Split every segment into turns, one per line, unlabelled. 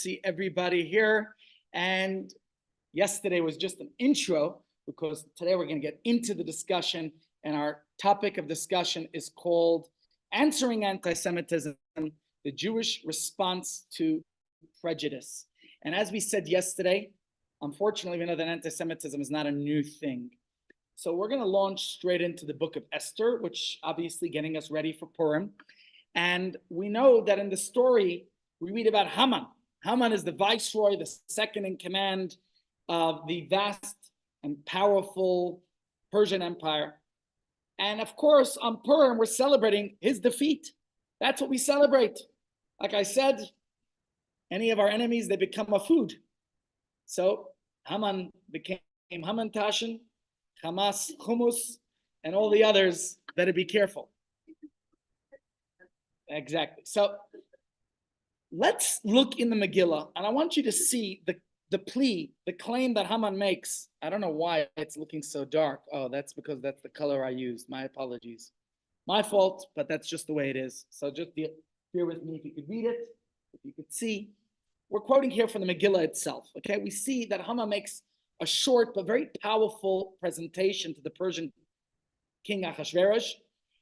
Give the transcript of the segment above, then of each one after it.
see everybody here. And yesterday was just an intro because today we're going to get into the discussion. And our topic of discussion is called Answering Anti-Semitism, the Jewish Response to Prejudice. And as we said yesterday, unfortunately, we know that anti-Semitism is not a new thing. So we're going to launch straight into the book of Esther, which obviously getting us ready for Purim. And we know that in the story, we read about Haman. Haman is the viceroy, the second in command of the vast and powerful Persian Empire. And of course, on Purim, we're celebrating his defeat. That's what we celebrate. Like I said, any of our enemies, they become a food. So Haman became Haman Tashin, Hamas, Hummus, and all the others. Better be careful. Exactly. So let's look in the Megillah, and I want you to see the plea, the claim that Haman makes. I don't know why it's looking so dark. Oh, that's because that's the color I used. My apologies. My fault, but that's just the way it is. So just bear with me if you could read it, if you could see. We're quoting here from the Megillah itself, okay? We see that Haman makes a short but very powerful presentation to the Persian king Achashverosh,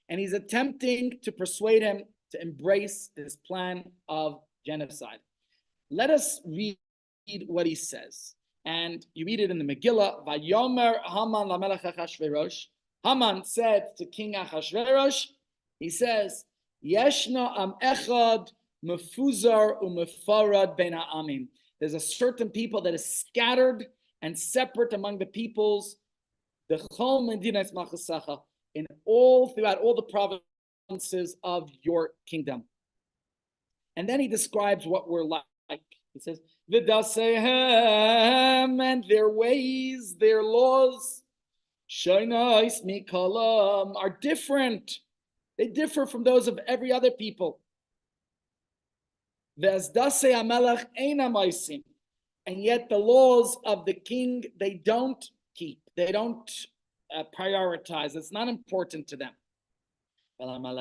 and he's attempting to persuade him to embrace his plan of genocide. Let us read what he says. And you read it in the Megillah. Vayomer Haman lamelech Achashverosh. Haman said to King Achashverosh, he says, Yeshna am echad mefuzar umefarad ben ha'amim. There's a certain people that is scattered and separate among the peoples, the chol medinas machasacha, in throughout all the provinces of your kingdom. And then he describes what we're like. He says, V'dasehem, and their ways, their laws, shaynais mikalam, are different. They differ from those of every other people. V'azdase hamelech eina maisim, and yet the laws of the king, they don't keep. They don't prioritize. It's not important to them. And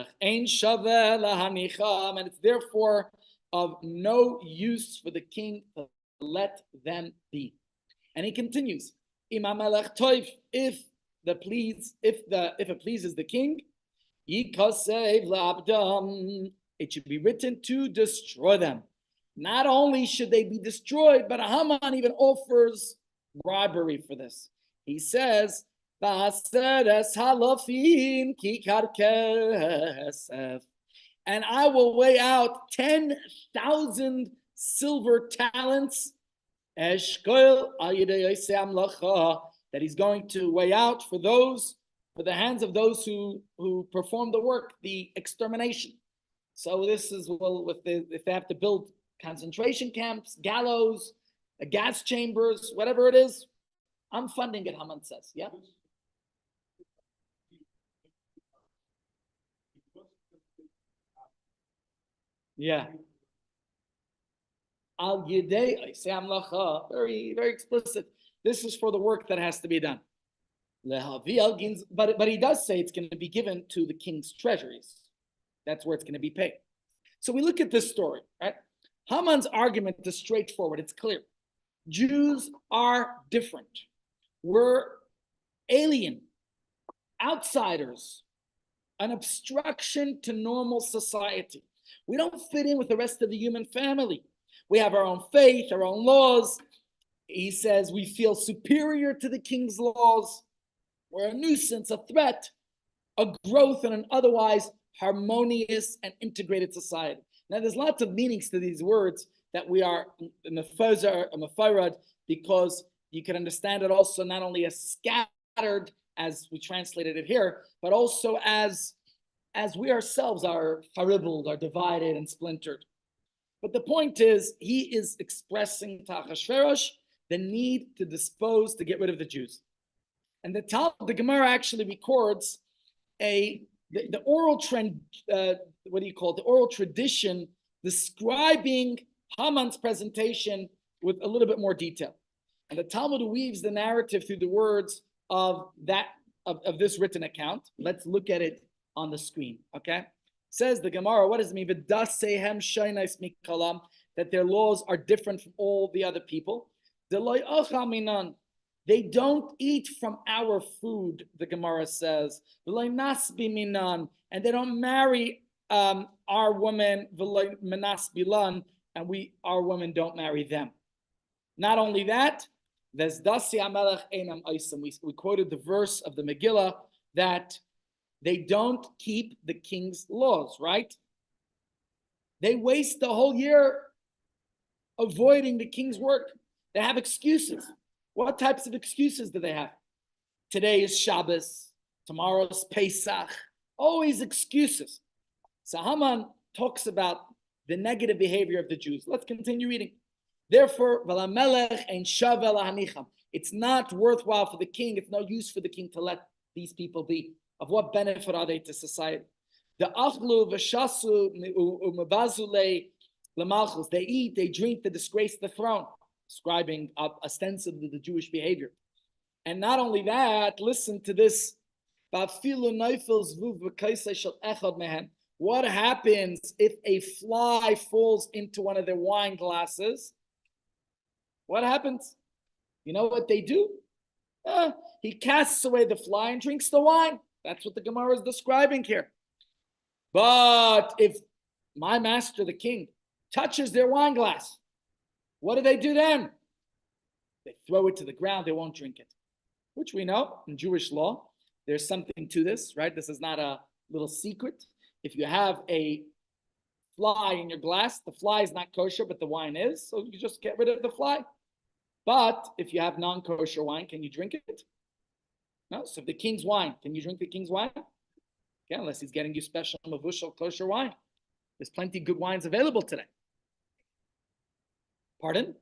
it's therefore of no use for the king to let them be. And he continues, if it pleases the king, it should be written to destroy them. Not only should they be destroyed, but Haman even offers bribery for this. He says, and I will weigh out 10,000 silver talents that he's going to weigh out for the hands of those who perform the work, the extermination. So this is, well, if they have to build concentration camps, gallows, gas chambers, whatever it is, I'm funding it, Haman says. Yeah? Yeah. Al Yidei Isam Lacha, very, very explicit. This is for the work that has to be done. But he does say it's going to be given to the king's treasuries. That's where it's going to be paid. So we look at this story, right? Haman's argument is straightforward. It's clear. Jews are different. We're alien, outsiders, an obstruction to normal society. We don't fit in with the rest of the human family. We have our own faith, our own laws. He says we feel superior to the king's laws. We're a nuisance, a threat, a growth in an otherwise harmonious and integrated society. Now, there's lots of meanings to these words that we are mefuzar, because you can understand it also not only as scattered, as we translated it here, but also as we ourselves are faribbled, are divided and splintered. But the point is, he is expressing to Achashverosh the need to get rid of the Jews. And the Gemara actually records the oral trend, the oral tradition describing Haman's presentation with a little bit more detail. And the Talmud weaves the narrative through the words of this written account. Let's look at it on the screen, okay? Says the Gemara, what does it mean? That that their laws are different from all the other people. They don't eat from our food, the Gemara says. And they don't marry our women, and our women don't marry them. Not only that, we quoted the verse of the Megillah that they don't keep the king's laws, right? They waste the whole year avoiding the king's work. They have excuses. What types of excuses do they have? Today is Shabbos, tomorrow's Pesach, always excuses. So Haman talks about the negative behavior of the Jews. Let's continue reading. Therefore, it's not worthwhile for the king, it's no use for the king to let these people be. Of what benefit are they to society? They eat, they drink, they disgrace the throne, describing ostensibly the Jewish behavior. And not only that, listen to this. What happens if a fly falls into one of their wine glasses? What happens? You know what they do? He casts away the fly and drinks the wine. That's what the Gemara is describing here. But if my master, the king, touches their wine glass, what do they do then? They throw it to the ground. They won't drink it, which we know in Jewish law. There's something to this, right? This is not a little secret. If you have a fly in your glass, the fly is not kosher, but the wine is, so you just get rid of the fly. But if you have non-kosher wine, can you drink it? No. So the king's wine, can you drink the king's wine? Okay, unless he's getting you special mavushal kosher wine. There's plenty of good wines available today. Pardon?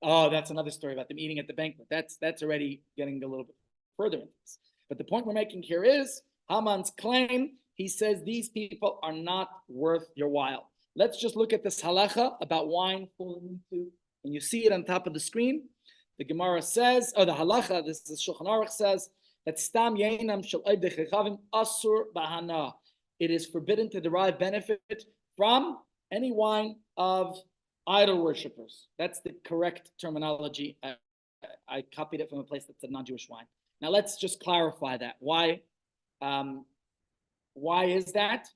Oh, that's another story about them eating at the banquet. That's already getting a little bit further into this. But the point we're making here is Haman's claim. He says these people are not worth your while. Let's just look at this halacha about wine falling into, and you see it on top of the screen. The Gemara says, or the halacha, this is Shulchan Aruch says, that stam yeinam shel oivdei chechavim asur bahana. It is forbidden to derive benefit from any wine of idol worshippers. That's the correct terminology. I copied it from a place that said non-Jewish wine. Now let's just clarify that. Why is that?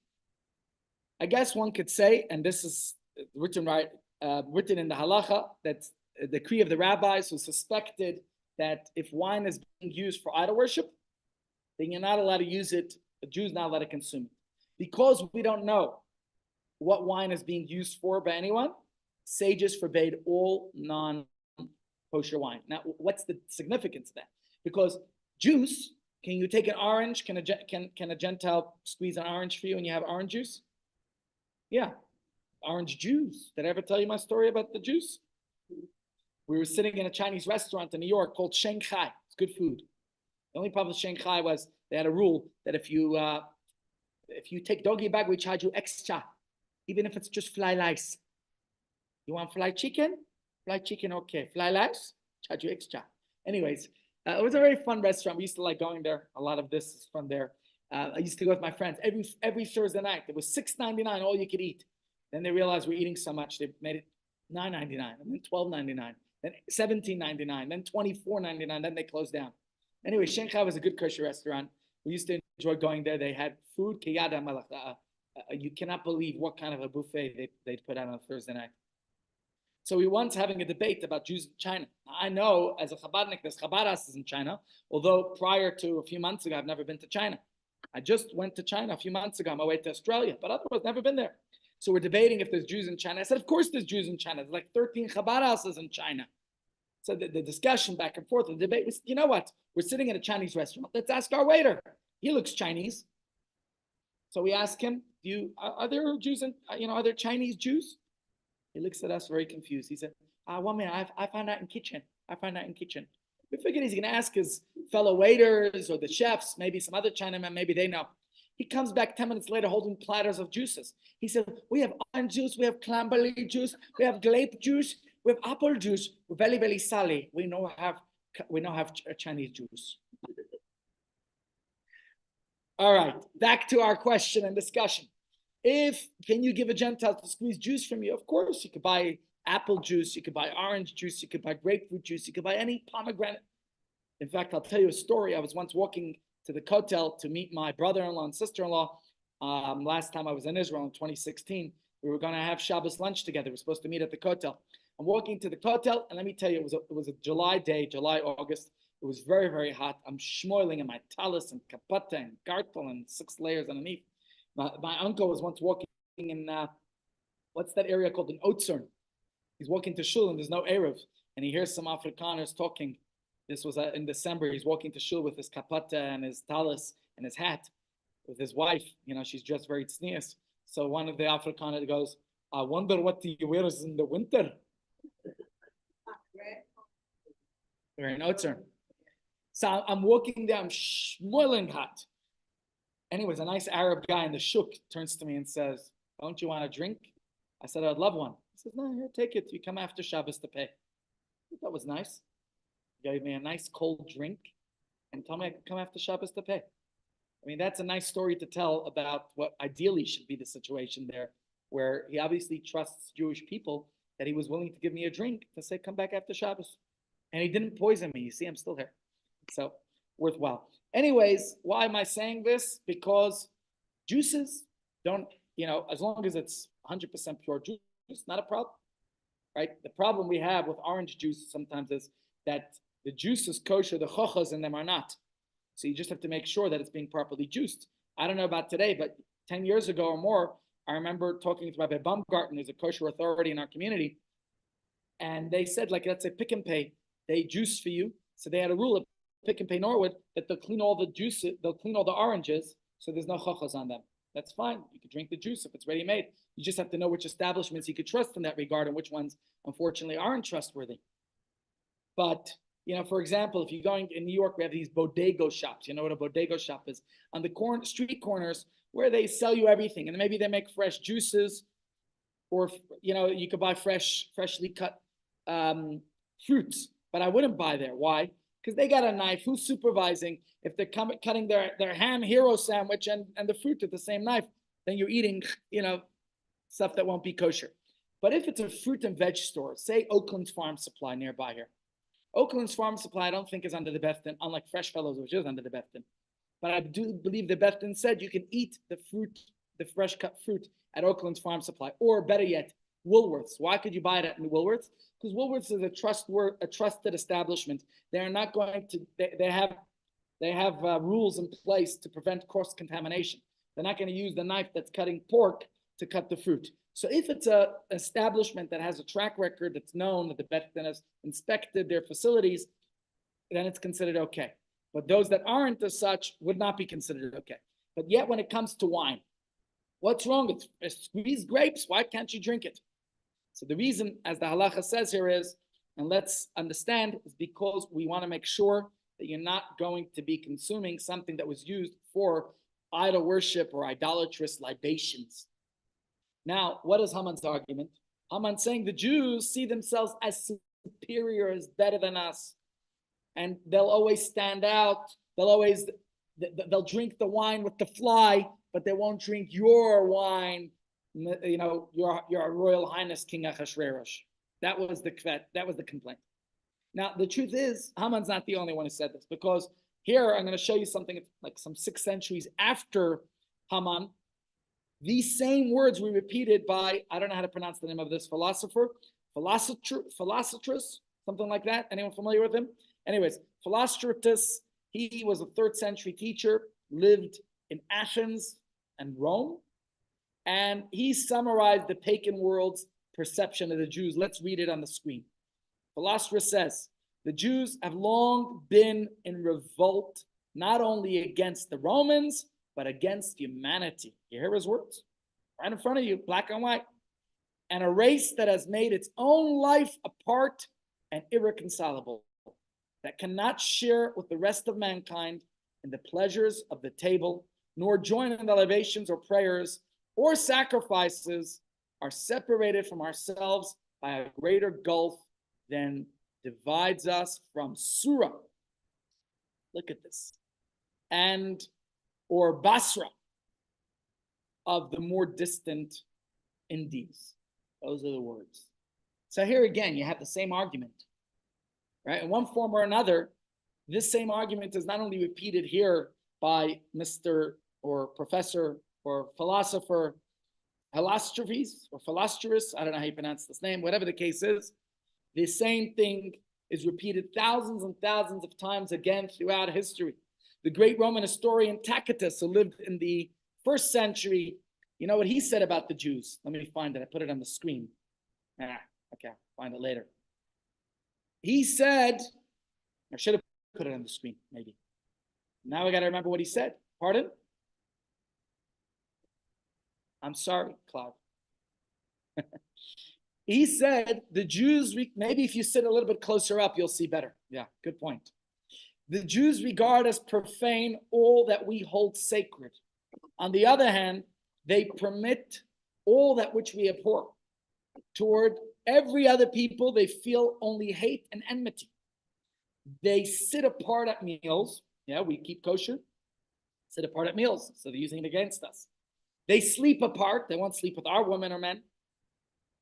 I guess one could say, and this is written in the halacha, that's a decree of the rabbis who suspected that if wine is being used for idol worship, then you're not allowed to use it. The Jew's not allowed to consume it. Because we don't know what wine is being used for by anyone, sages forbade all non-kosher wine. Now, what's the significance of that? Because juice, can you take an orange? Can a Gentile squeeze an orange for you and you have orange juice? Yeah, orange juice. Did I ever tell you my story about the juice? We were sitting in a Chinese restaurant in New York called Shanghai. It's good food. The only problem with Shanghai was they had a rule that if you take doggy bag, we charge you extra, even if it's just fly lice. You want fly chicken? Fly chicken, okay. Fly lice? Charge you extra. Anyways, it was a very fun restaurant. We used to like going there. A lot of this is from there. I used to go with my friends every Thursday night. It was $6.99 all you could eat. Then they realized we're eating so much, they made it $9.99, and then $12.99, then $17.99, then $24.99. Then they closed down. Anyway, Shanghai was a good kosher restaurant. We used to enjoy going there. They had food. You cannot believe what kind of a buffet they'd put out on a Thursday night. So we once having a debate about Jews in China. I know as a Chabadnik, there's Chabad houses in China, although prior to a few months ago, I've never been to China. I just went to China a few months ago on my way to Australia, but otherwise never been there. So we're debating if there's Jews in China. I said, of course there's Jews in China. There's like 13 Chabad houses in China. So the discussion back and forth, the debate was, you know what? We're sitting at a Chinese restaurant. Let's ask our waiter. He looks Chinese. So we ask him, are there Jews are there Chinese Jews? He looks at us very confused. He said, 1 minute, I found out in kitchen. We figured he's going to ask his fellow waiters or the chefs, maybe some other Chinamen, maybe they know. He comes back 10 minutes later holding platters of juices. He said, we have orange juice, we have cranberry juice, we have grape juice, we have apple juice. We're very, very sorry. We now have Chinese juice. All right, back to our question and discussion. Can you give a Gentile to squeeze juice from you? Of course, you could buy apple juice, you could buy orange juice, you could buy grapefruit juice, you could buy any pomegranate. In fact, I'll tell you a story. I was once walking to the kotel to meet my brother-in-law and sister-in-law. Last time I was in Israel in 2016, we were going to have Shabbos lunch together. We were supposed to meet at the kotel. I'm walking to the kotel, and let me tell you, it was a July day, August. It was very, very hot. I'm schmoiling in my talis and kapata and gartel and 6 layers underneath. My uncle was once walking in, what's that area called? In Otzern. He's walking to shul and there's no Erev. And he hears some Afrikaners talking. This was in December. He's walking to shul with his kapata and his talis and his hat with his wife. She's dressed very tznius. So one of the Afrikaners goes, I wonder what he wears in the winter. We're in Otzern. So I'm walking there, I'm schmoiling hot. Anyways, a nice Arab guy in the shuk turns to me and says, don't you want a drink? I said, I'd love one. He says, no, here, take it. You come after Shabbos to pay. That was nice. He gave me a nice cold drink and told me I could come after Shabbos to pay. I mean, that's a nice story to tell about what ideally should be the situation there, where he obviously trusts Jewish people, that he was willing to give me a drink to say, come back after Shabbos. And he didn't poison me. You see, I'm still here. So, worthwhile. Anyways, why am I saying this? Because juices don't, as long as it's 100% pure juice, not a problem, right? The problem we have with orange juice sometimes is that the juice is kosher, the chochas in them are not. So you just have to make sure that it's being properly juiced. I don't know about today, but 10 years ago or more, I remember talking to Rabbi Baumgarten, who's a kosher authority in our community, and they said, let's say Pick and Pay, they juice for you. So they had a rule at Pick and Pay Norwood that they'll clean all the juices, they'll clean all the oranges, so there's no chochas on them. That's fine. You can drink the juice if it's ready made. You just have to know which establishments you could trust in that regard and which ones, unfortunately, aren't trustworthy. But, for example, if you're going in New York, we have these bodego shops. You know what a bodego shop is? On the street corners where they sell you everything. And maybe they make fresh juices, or, you could buy freshly cut fruits. But I wouldn't buy there. Why? Because they got a knife. Who's supervising? If they're cutting their ham hero sandwich and the fruit with the same knife, then you're eating, stuff that won't be kosher. But if it's a fruit and veg store, say Oakland's Farm Supply nearby here. Oakland's Farm Supply, I don't think is under the Beth Din, unlike Fresh Fellows, which is under the Beth Din. But I do believe the Beth Din said you can eat the fruit, the fresh cut fruit at Oakland's Farm Supply, or better yet, Woolworths. Why could you buy it at Woolworths? Because Woolworths is a trusted establishment. They are not going to. They have rules in place to prevent cross-contamination. They're not going to use the knife that's cutting pork to cut the fruit. So if it's an establishment that has a track record that's known, that the Beth Din has inspected their facilities, then it's considered okay. But those that aren't as such would not be considered okay. But yet when it comes to wine, what's wrong? It's squeezed grapes. Why can't you drink it? So the reason, as the halacha says here is, and let's understand, is because we want to make sure that you're not going to be consuming something that was used for idol worship or idolatrous libations. Now, what is Haman's argument? Haman's saying the Jews see themselves as superior, as better than us. And they'll always stand out. They'll drink the wine with the fly, but they won't drink your wine, your Royal Highness King Achashverosh. That was the complaint. Now, the truth is, Haman's not the only one who said this, because here I'm going to show you something like some 6 centuries after Haman. These same words were repeated by, I don't know how to pronounce the name of this philosopher, Philostratus, something like that. Anyone familiar with him? Anyways, Philostratus, he was a 3rd century teacher, lived in Athens and Rome, and he summarized the pagan world's perception of the Jews. Let's read it on the screen. Philostratus says, the Jews have long been in revolt, not only against the Romans, but against humanity. You hear his words? Right in front of you, black and white. And a race that has made its own life apart and irreconcilable, that cannot share with the rest of mankind in the pleasures of the table, nor join in the libations or prayers or sacrifices, are separated from ourselves by a greater gulf than divides us from Surah. Look at this. Or Basra, of the more distant Indies. Those are the words. So here again, you have the same argument, right? In one form or another, this same argument is not only repeated here by Mr. or Professor or philosopher Helastrophes or Philostratus, I don't know how you pronounce this name, whatever the case is, the same thing is repeated thousands and thousands of times again throughout history. The great Roman historian Tacitus, who lived in the 1st century, you know what he said about the Jews? Let me find it. I put it on the screen. Okay, I'll find it later. He said, I should have put it on the screen, maybe. Now I got to remember what he said. Pardon? I'm sorry, Cloud. He said the Jews, maybe if you sit a little bit closer up, you'll see better. Yeah, good point. The Jews regard as profane all that we hold sacred. On the other hand, they permit all that which we abhor. Toward every other people, they feel only hate and enmity. They sit apart at meals. Yeah, we keep kosher. Sit apart at meals, so they're using it against us. They sleep apart. They won't sleep with our women or men.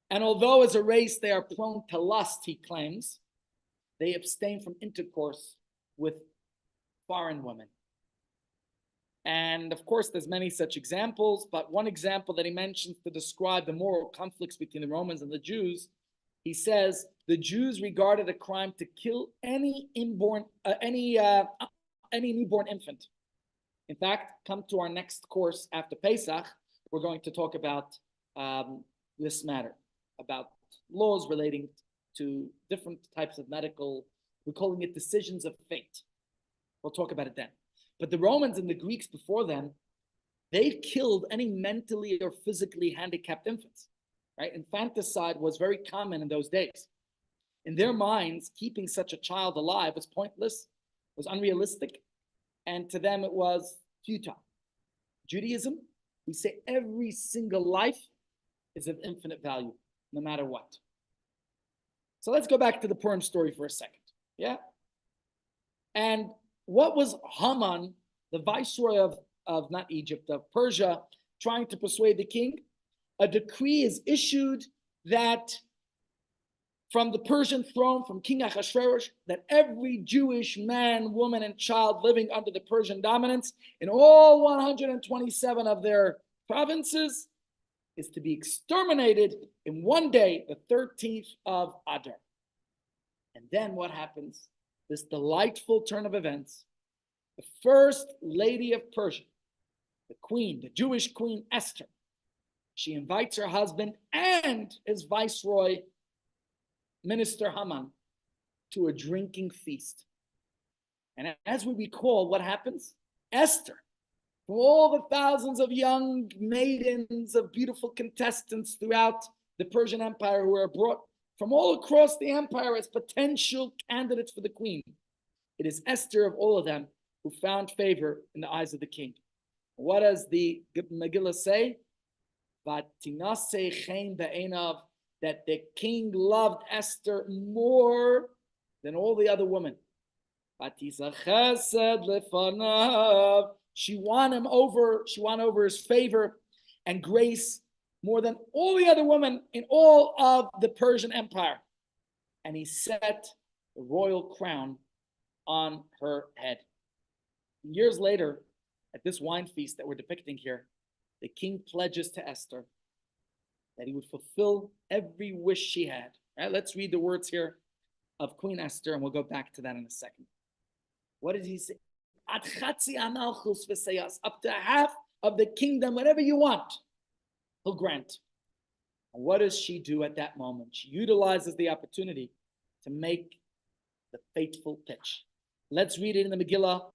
And although as a race they are prone to lust, he claims, they abstain from intercourse with foreign women. And of course, there's many such examples, but one example that he mentions to describe the moral conflicts between the Romans and the Jews, he says the Jews regarded a crime to kill any newborn infant. In fact, come to our next course after Pesach, we're going to talk about this matter, about laws relating to different types of medical, we're calling it decisions of fate. We'll talk about it then. But the Romans and the Greeks before them, they killed any mentally or physically handicapped infants, right? Infanticide was very common in those days. In their minds, keeping such a child alive was pointless, was unrealistic, and to them it was futile. Judaism, we say every single life is of infinite value, no matter what. So let's go back to the Purim story for a second. Yeah? And what was Haman, the viceroy of not Egypt, of Persia, trying to persuade the king? A decree is issued that from the Persian throne, from King Ahasuerus, that every Jewish man, woman, and child living under the Persian dominance in all 127 of their provinces is to be exterminated in one day, the 13th of Adar. And then what happens? This delightful turn of events. The first lady of Persia, the queen, the Jewish queen Esther, she invites her husband and his viceroy, Minister Haman, to a drinking feast. And as we recall, what happens? Esther, from all the thousands of young maidens, of beautiful contestants throughout the Persian Empire who were brought from all across the empire as potential candidates for the queen, it is Esther of all of them who found favor in the eyes of the king. What does the Megillah say? That the king loved Esther more than all the other women. She won over his favor and grace more than all the other women in all of the Persian Empire. And he set the royal crown on her head. Years later, at this wine feast that we're depicting here, the king pledges to Esther that he would fulfill every wish she had. Right? Let's read the words here of Queen Esther, and we'll go back to that in a second. What did he say? Up to half of the kingdom, whatever you want, he'll grant. And what does she do at that moment? She utilizes the opportunity to make the fateful pitch. Let's read it in the Megillah.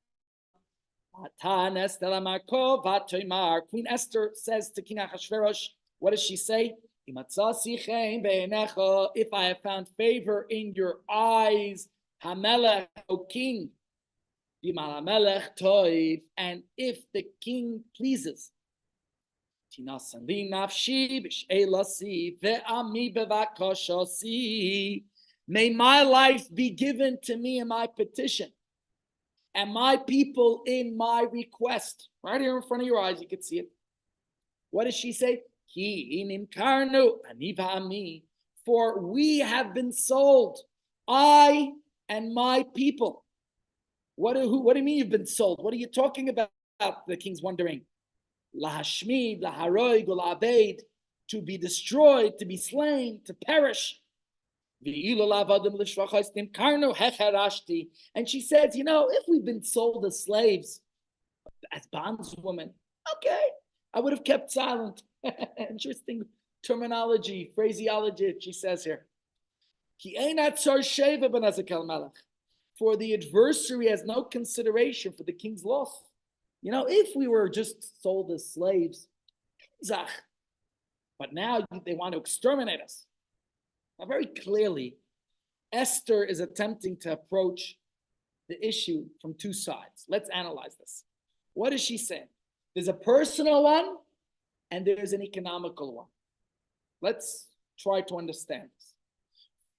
Queen Esther says to King Ahasuerus, what does she say? If I have found favor in your eyes, Hamelech, O king, and if the king pleases, may my life be given to me in my petition, and my people in my request. Right here in front of your eyes, you can see it. What does she say? Ki nimkarnu ani v'ami. For we have been sold, I and my people. What do you mean you've been sold? What are you talking about? The king's wondering. Lahashmid, laharoig, la'abeid, to be destroyed, to be slain, to perish. And she says, if we've been sold as slaves, as bondswomen, okay, I would have kept silent. Interesting terminology, phraseology she says here. For the adversary has no consideration for the king's loss. If we were just sold as slaves, but now they want to exterminate us. Now, very clearly, Esther is attempting to approach the issue from two sides. Let's analyze this. What is she saying? There's a personal one and there's an economical one. Let's try to understand this.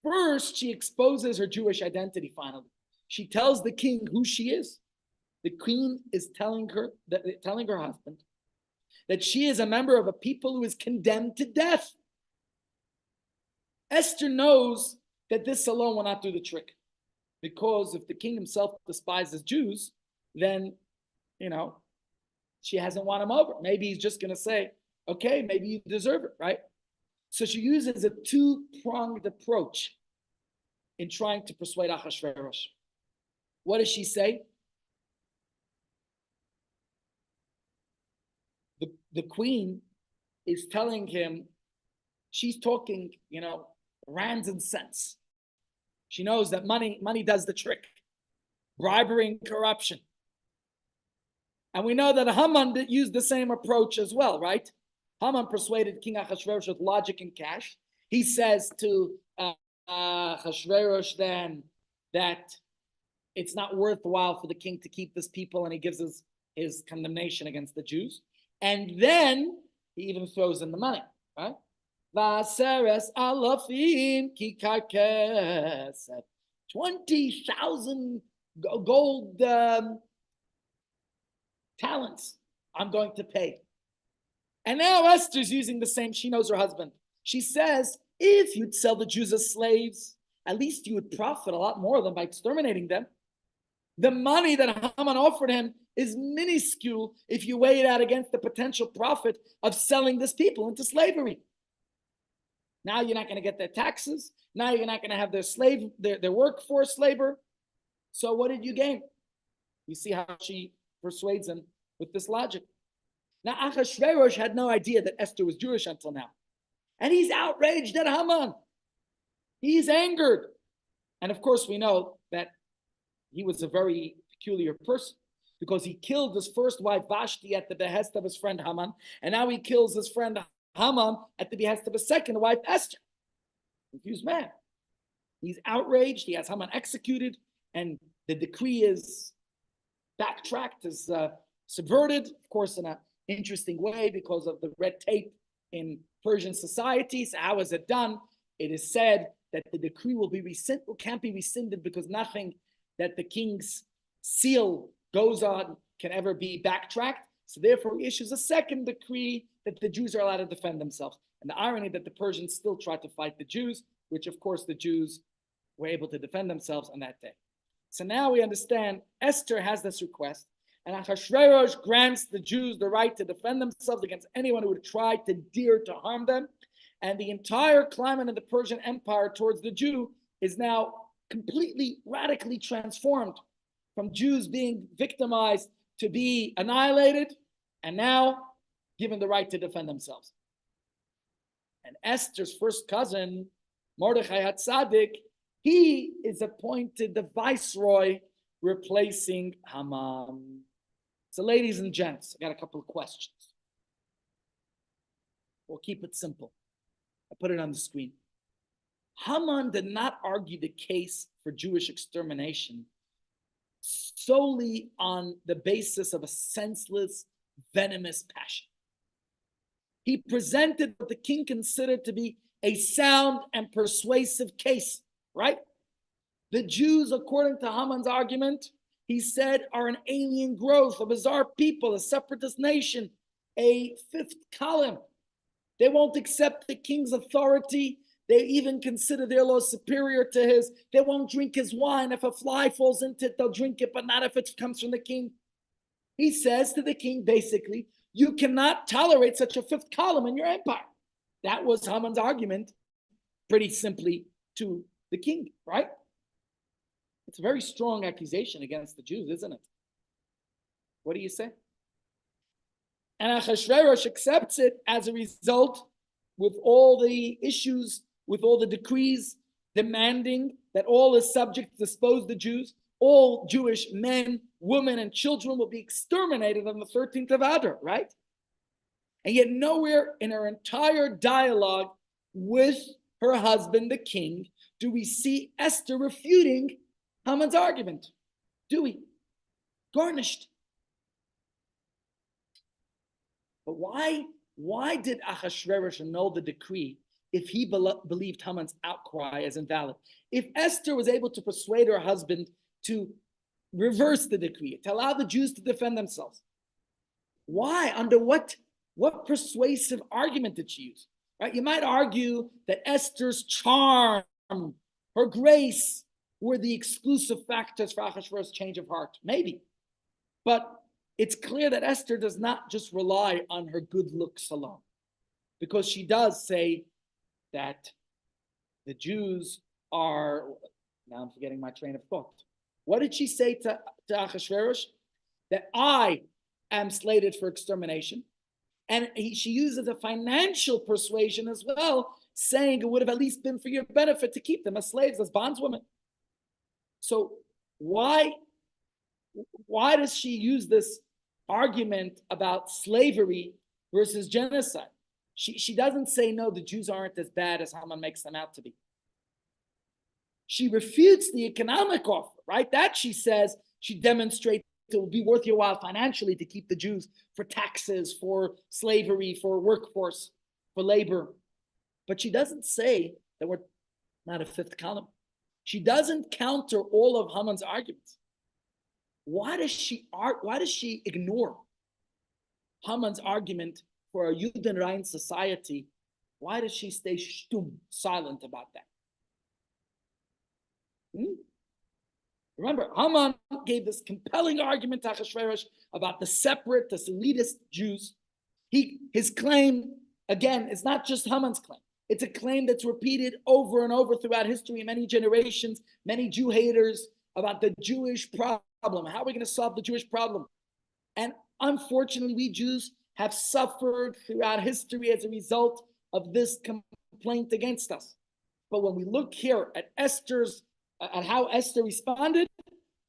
First, she exposes her Jewish identity finally. She tells the king who she is. The queen is telling her husband that she is a member of a people who is condemned to death. Esther knows that this alone will not do the trick, because if the king himself despises Jews, then, she hasn't won him over. Maybe he's just going to say, okay, maybe you deserve it, right? So she uses a two-pronged approach in trying to persuade Achashverosh. What does she say? The queen is telling him, she's talking, rands and cents. She knows that money does the trick. Bribery and corruption. And we know that Haman used the same approach as well, right? Haman persuaded King Achashverosh with logic and cash. He says to Achashverosh then that it's not worthwhile for the king to keep this people, and he gives his condemnation against the Jews. And then he even throws in the money, right? 20,000 gold talents I'm going to pay. And now Esther's using the same. She knows her husband. She says, if you'd sell the Jews as slaves, at least you would profit a lot more than by exterminating them. The money that Haman offered him is minuscule if you weigh it out against the potential profit of selling this people into slavery. Now you're not going to get their taxes. Now you're not going to have their workforce labor. So what did you gain? You see how she persuades him with this logic. Now Achashverosh had no idea that Esther was Jewish until now. And he's outraged at Haman. He's angered. And of course we know that he was a very peculiar person, because he killed his first wife Vashti at the behest of his friend Haman, and now he kills his friend Haman at the behest of his second wife Esther. Confused man. He's outraged. He has Haman executed, and the decree is backtracked, is subverted, of course, in an interesting way because of the red tape in Persian society. So how is it done? It is said that the decree can't be rescinded, because nothing that the king's seal goes on can ever be backtracked. So therefore he issues a second decree that the Jews are allowed to defend themselves. And the irony that the Persians still tried to fight the Jews, which of course the Jews were able to defend themselves on that day. So now we understand Esther has this request, and Achashverosh grants the Jews the right to defend themselves against anyone who would try to dare to harm them. And the entire climate of the Persian Empire towards the Jew is now completely, radically transformed from Jews being victimized to be annihilated, and now given the right to defend themselves. And Esther's first cousin, Mordechai HaTzadik, he is appointed the viceroy, replacing Haman. So ladies and gents, I got a couple of questions. We'll keep it simple. I put it on the screen. Haman did not argue the case for Jewish extermination solely on the basis of a senseless, venomous passion. He presented what the king considered to be a sound and persuasive case, right? The Jews, according to Haman's argument, he said, are an alien growth, a bizarre people, a separatist nation, a fifth column. They won't accept the king's authority. They even consider their law superior to his. They won't drink his wine. If a fly falls into it, they'll drink it, but not if it comes from the king. He says to the king, basically, you cannot tolerate such a fifth column in your empire. That was Haman's argument, pretty simply, to the king, right? It's a very strong accusation against the Jews, isn't it? What do you say? And Achashverosh accepts it as a result, with all the issues, with all the decrees demanding that all his subjects dispose the Jews. All Jewish men, women, and children will be exterminated on the 13th of Adar, right? And yet nowhere in her entire dialogue with her husband, the king, do we see Esther refuting Haman's argument. Do we? Garnished. But why did Achashverosh annul the decree if he believed Haman's outcry as invalid? If Esther was able to persuade her husband to reverse the decree, to allow the Jews to defend themselves, why? Under what persuasive argument did she use? Right? You might argue that Esther's charm, her grace, were the exclusive factors for Achashverosh's change of heart. Maybe. But it's clear that Esther does not just rely on her good looks alone, because she does say that the Jews are, now I'm forgetting my train of thought. What did she say to Achashverosh? That I am slated for extermination. And she uses a financial persuasion as well, saying it would have at least been for your benefit to keep them as slaves, as bondswomen. So why does she use this argument about slavery versus genocide? She doesn't say, no, the Jews aren't as bad as Haman makes them out to be. She refutes the economic offer, right? That she says, she demonstrates it will be worth your while financially to keep the Jews for taxes, for slavery, for workforce, for labor. But she doesn't say that we're not a fifth column. She doesn't counter all of Haman's arguments. Why does she ignore Haman's argument for a Judenrein society? Why does she stay silent about that? Remember, Haman gave this compelling argument to Achashverosh about the separatist, elitist Jews. His claim, again, is not just Haman's claim. It's a claim that's repeated over and over throughout history, many generations, many Jew haters, about the Jewish problem. How are we going to solve the Jewish problem? And unfortunately, we Jews have suffered throughout history as a result of this complaint against us. But when we look here at how Esther responded,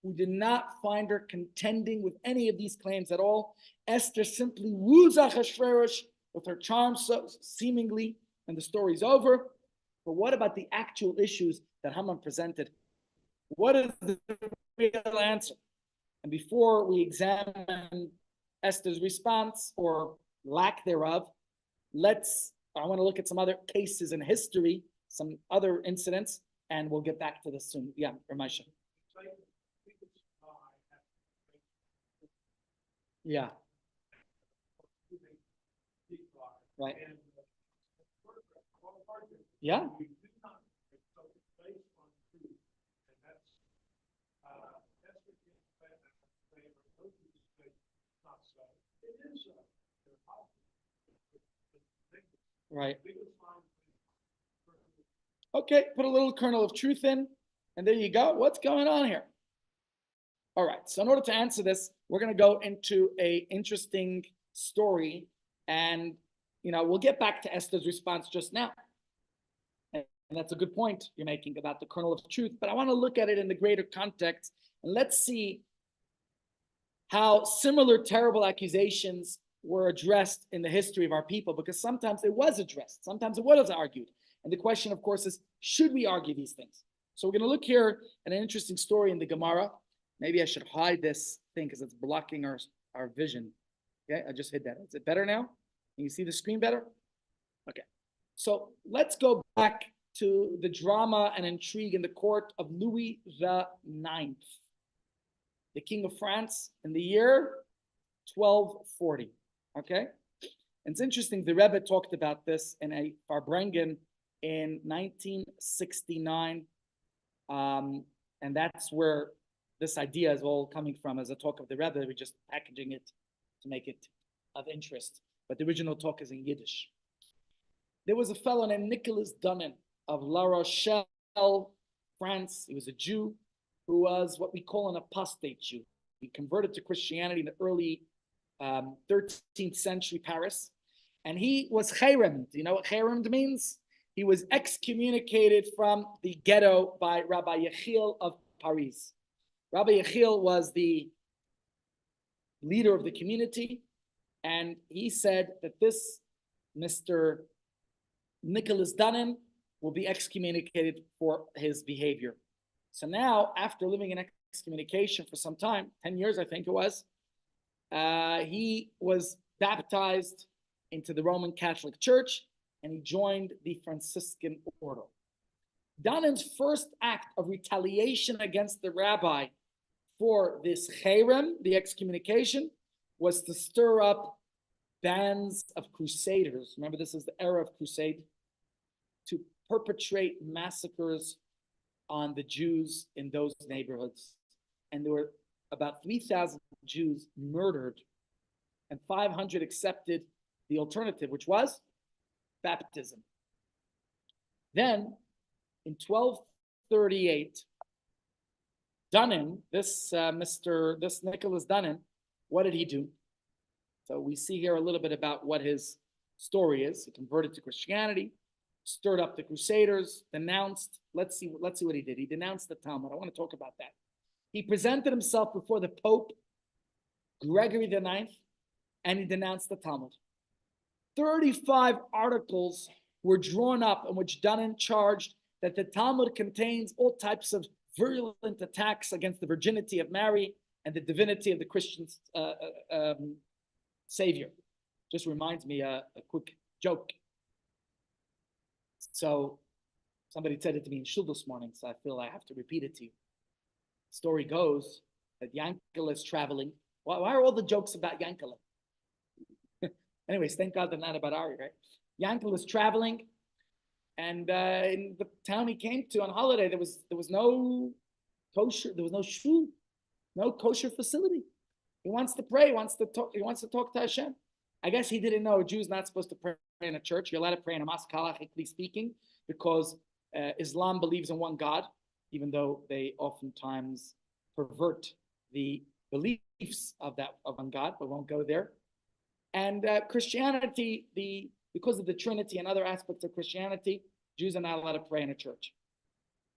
we did not find her contending with any of these claims at all. Esther simply woos Achashverosh with her charm, so seemingly, and the story's over. But what about the actual issues that Haman presented? What is the real answer? And before we examine Esther's response or lack thereof, I want to look at some other cases in history, some other incidents, and we'll get back to this soon. Yeah, Ramesh. Yeah. Right. Yeah. Right. Okay, put a little kernel of truth in, and there you go. What's going on here? All right, so in order to answer this, we're going to go into an interesting story, and we'll get back to Esther's response just now. And that's a good point you're making about the kernel of truth, but I want to look at it in the greater context, and let's see how similar terrible accusations were addressed in the history of our people, because sometimes it was addressed, sometimes it was argued. And the question, of course, is, should we argue these things? So we're going to look here at an interesting story in the Gemara. Maybe I should hide this thing because it's blocking our vision. Okay, I just hid that. Is it better now? Can you see the screen better? Okay. So let's go back to the drama and intrigue in the court of Louis IX, the King of France, in the year 1240. Okay? And it's interesting, the Rebbe talked about this in a Farbrengen in 1969. And that's where this idea is all coming from, as a talk of the Rebbe. We're just packaging it to make it of interest. But the original talk is in Yiddish. There was a fellow named Nicholas Dunnan of La Rochelle, France. He was a Jew who was what we call an apostate Jew. He converted to Christianity in the early 13th century Paris. And he was chayremed. Do you know what chayremed means? He was excommunicated from the ghetto by Rabbi Yechiel of Paris. Rabbi Yechiel was the leader of the community, and he said that this Mr. Nicholas Dunnan will be excommunicated for his behavior. So now, after living in excommunication for some time, 10 years I think it was, he was baptized into the Roman Catholic Church, and he joined the Franciscan order. Dunnan's first act of retaliation against the rabbi for this cherem, the excommunication, was to stir up bands of crusaders. Remember, this is the era of crusade, to perpetrate massacres on the Jews in those neighborhoods. And there were about 3,000 Jews murdered, and 500 accepted the alternative, which was baptism. Then, in 1238, Dunnan, this Nicholas Dunnan, what did he do? So we see here a little bit about what his story is. He converted to Christianity, stirred up the Crusaders, denounced. Let's see what he did. He denounced the Talmud. I want to talk about that. He presented himself before the Pope Gregory IX, and he denounced the Talmud. 35 articles were drawn up in which Dunnan charged that the Talmud contains all types of virulent attacks against the virginity of Mary and the divinity of the Christian Savior. Just reminds me a quick joke. So somebody said it to me in shul this morning, so I feel I have to repeat it to you. The story goes that Yankel is traveling. Why are all the jokes about Yankel? Anyways, thank God they're not about Ari, right? Yankel is traveling, and in the town he came to on holiday, there was no kosher, there was no shul, no kosher facility. He wants to pray, he wants to talk to Hashem. I guess he didn't know a Jew's not supposed to pray in a church. You're allowed to pray in a mosque, halachically speaking, because Islam believes in one God, even though they oftentimes pervert the beliefs of one God, but won't go there. And Christianity, because of the Trinity and other aspects of Christianity, Jews are not allowed to pray in a church.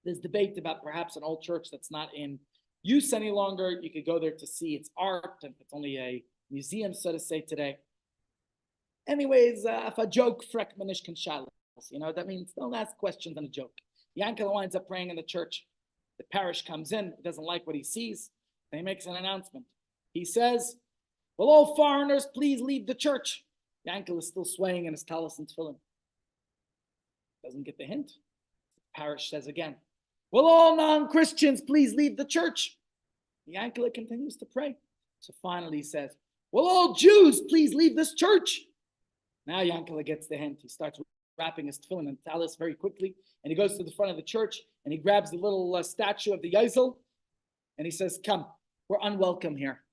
There's debate about perhaps an old church that's not in use any longer. You could go there to see its art, and it's only a museum, so to say, today. Anyways, if a joke, frek manish kan shalos. You know what that means? Don't ask questions on a joke. Yankel winds up praying in the church. The parish comes in, he doesn't like what he sees, and he makes an announcement. He says, "Will all foreigners please leave the church?" Yankel is still swaying in his talis and tefillin. Doesn't get the hint. The parish says again, "Will all non-Christians please leave the church?" Yankel continues to pray. So finally he says, "Will all Jews please leave this church?" Now Yankel gets the hint. He starts wrapping his tefillin and talis very quickly, and he goes to the front of the church, and he grabs the little statue of the Yazel, and he says, "Come, we're unwelcome here."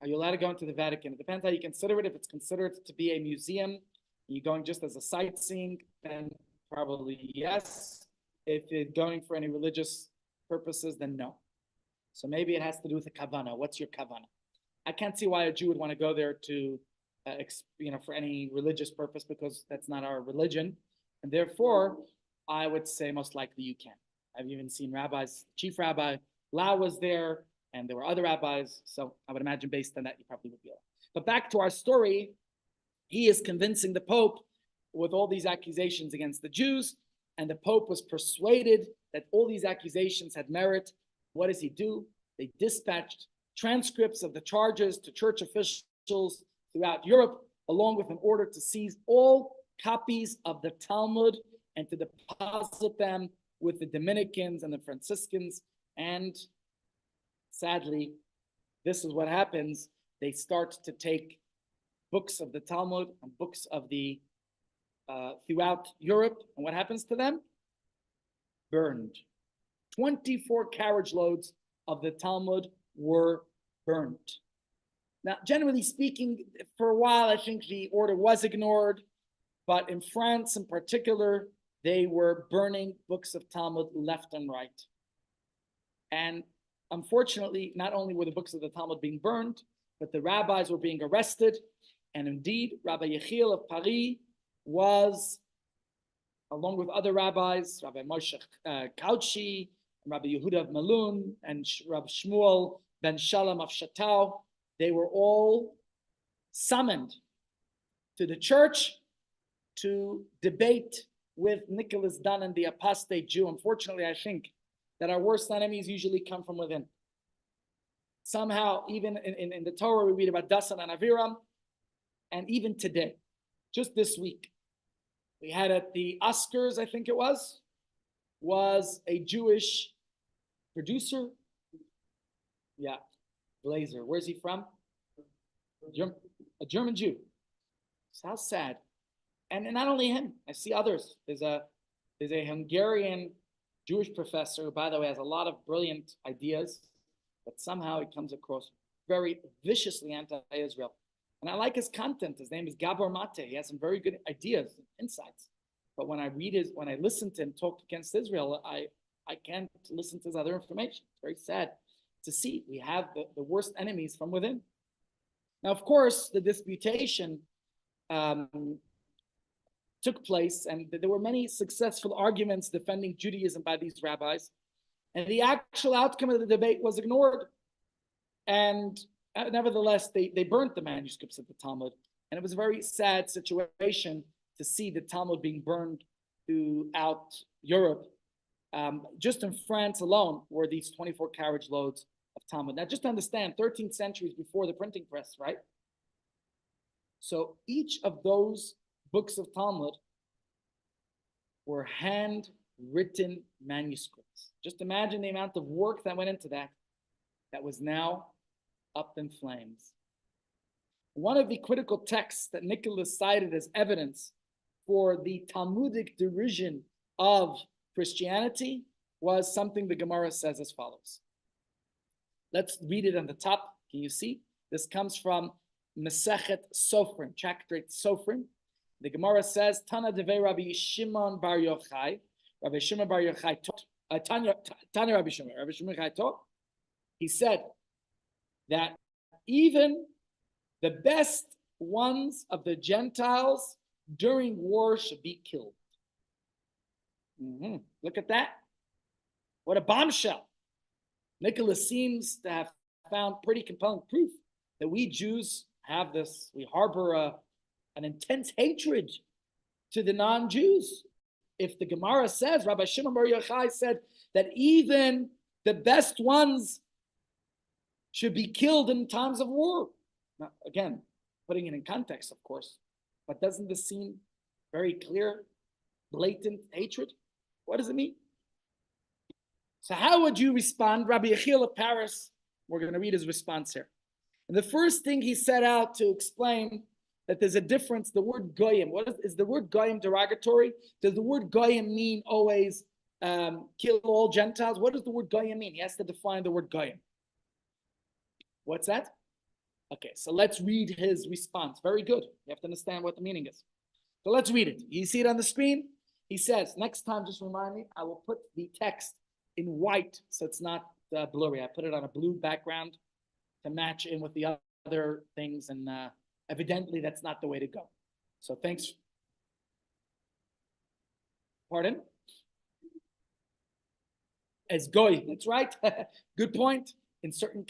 Are you allowed to go into the Vatican? It depends how you consider it. If it's considered to be a museum, you're going just as a sightseeing, then probably yes. If you're going for any religious purposes, then no. So maybe it has to do with the kavanah. What's your kavanah? I can't see why a Jew would want to go there to, for any religious purpose, because that's not our religion. And therefore, I would say most likely you can. I've even seen rabbis, Chief Rabbi Lau was there, and there were other rabbis. So I would imagine based on that, you probably would be able. But back to our story, he is convincing the Pope with all these accusations against the Jews, and the Pope was persuaded that all these accusations had merit. What does he do? They dispatched transcripts of the charges to church officials throughout Europe, along with an order to seize all copies of the Talmud and to deposit them with the Dominicans and the Franciscans. And sadly, this is what happens. They start to take books of the Talmud and books of the throughout Europe, and what happens to them? Burned. 24 carriage loads of the Talmud were burnt. Now, generally speaking, for a while, I think the order was ignored, but in France in particular, they were burning books of Talmud left and right. And unfortunately, not only were the books of the Talmud being burned, but the rabbis were being arrested. And indeed, Rabbi Yechiel of Paris was, along with other rabbis, Rabbi Moshe Kauchi, Rabbi Yehuda of Malun, and Rabbi Shmuel ben Shalom of Shatau, they were all summoned to the church to debate with Nicholas Dunn, the apostate Jew. Unfortunately, I think that our worst enemies usually come from within. Somehow, even in the Torah, we read about Dasan and Aviram, and even today, just this week, we had at the Oscars, I think it was a Jewish producer. Yeah, Glazer. Where's he from? A German Jew. So how sad. And not only him, I see others. There's a Hungarian Jewish professor who, by the way, has a lot of brilliant ideas, but somehow he comes across very viciously anti-Israel. And I like his content. His name is Gabor Mate. He has some very good ideas, insights. But when I listen to him talk against Israel, I can't listen to his other information. It's very sad to see. We have the worst enemies from within. Now, of course, the disputation took place, and there were many successful arguments defending Judaism by these rabbis. And the actual outcome of the debate was ignored. And nevertheless, they burnt the manuscripts of the Talmud. And it was a very sad situation to see the Talmud being burned throughout Europe. Just in France alone were these 24 carriage loads of Talmud. Now, just to understand, 13 centuries before the printing press, right? So each of those books of Talmud were handwritten manuscripts. Just imagine the amount of work that went into that was now up in flames. One of the critical texts that Nicholas cited as evidence for the Talmudic derision of Christianity was something the Gemara says as follows. Let's read it on the top. Can you see? This comes from Masechet Sofrim, Tractate Sofrim. The Gemara says, Tana Devei Rabbi Shimon Bar Yochai. Rabbi Shimon Bar Yochai taught. Tanya Rabbi Shimon. Rabbi Shimon Yochai taught. He said that even the best ones of the Gentiles during war should be killed. Look at that. What a bombshell. Nicholas seems to have found pretty compelling proof that we Jews have this, we harbor an intense hatred to the non-Jews. If the Gemara says, Rabbi Shimon Bar Yochai said that even the best ones should be killed in times of war. Now, again, putting it in context, of course, but doesn't this seem very clear, blatant hatred? What does it mean? So how would you respond? Rabbi Yechiel of Paris, we're going to read his response here. And the first thing he set out to explain that there's a difference, the word goyim. What is the word goyim derogatory? Does the word goyim mean always kill all Gentiles? What does the word goyim mean? He has to define the word goyim. What's that? Okay, so let's read his response. Very good. You have to understand what the meaning is. So let's read it. You see it on the screen? He says, next time, just remind me, I will put the text in white so it's not blurry. I put it on a blue background to match in with the other things, and evidently that's not the way to go. So thanks. Pardon? As goy, that's right. Good point. In certain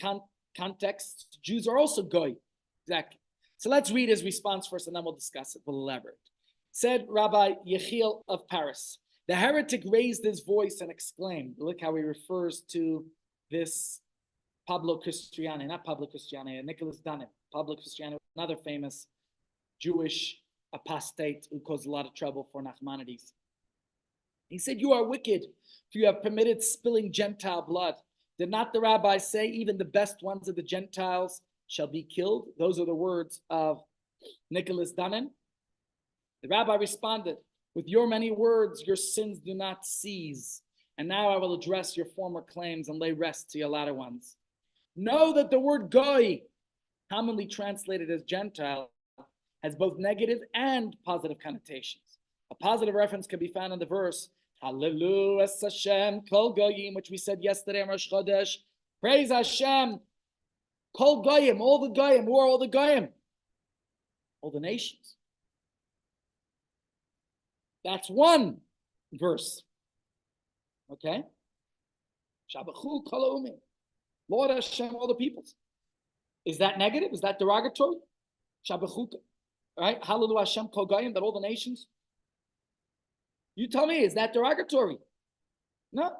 contexts, Jews are also goy. Exactly. So let's read his response first, and then we'll discuss it. We'll elaborate. Said Rabbi Yechiel of Paris, the heretic raised his voice and exclaimed. Look how he refers to this Pablo Cristiani, not Pablo Cristiani, Nicholas Dunn. Pablo Cristiani, another famous Jewish apostate who caused a lot of trouble for Nachmanides. He said, you are wicked, for you have permitted spilling Gentile blood. Did not the rabbis say even the best ones of the Gentiles shall be killed? Those are the words of Nicholas Danen. The rabbi responded, with your many words, your sins do not cease. And now I will address your former claims and lay rest to your latter ones. Know that the word goy, commonly translated as Gentile, has both negative and positive connotations. A positive reference can be found in the verse, Hallelujah, Hashem, Kol Goyim, which we said yesterday on Rosh Chodesh. Praise Hashem, Kol Goyim, all the Goyim. Who are all the Goyim? All the nations. That's one verse. Okay? Shabachu Kol Umim. Lord Hashem, all the peoples. Is that negative? Is that derogatory? Shabachu, right? Hallelujah, Hashem, Kol Goyim, that all the nations. You tell me, is that derogatory? No.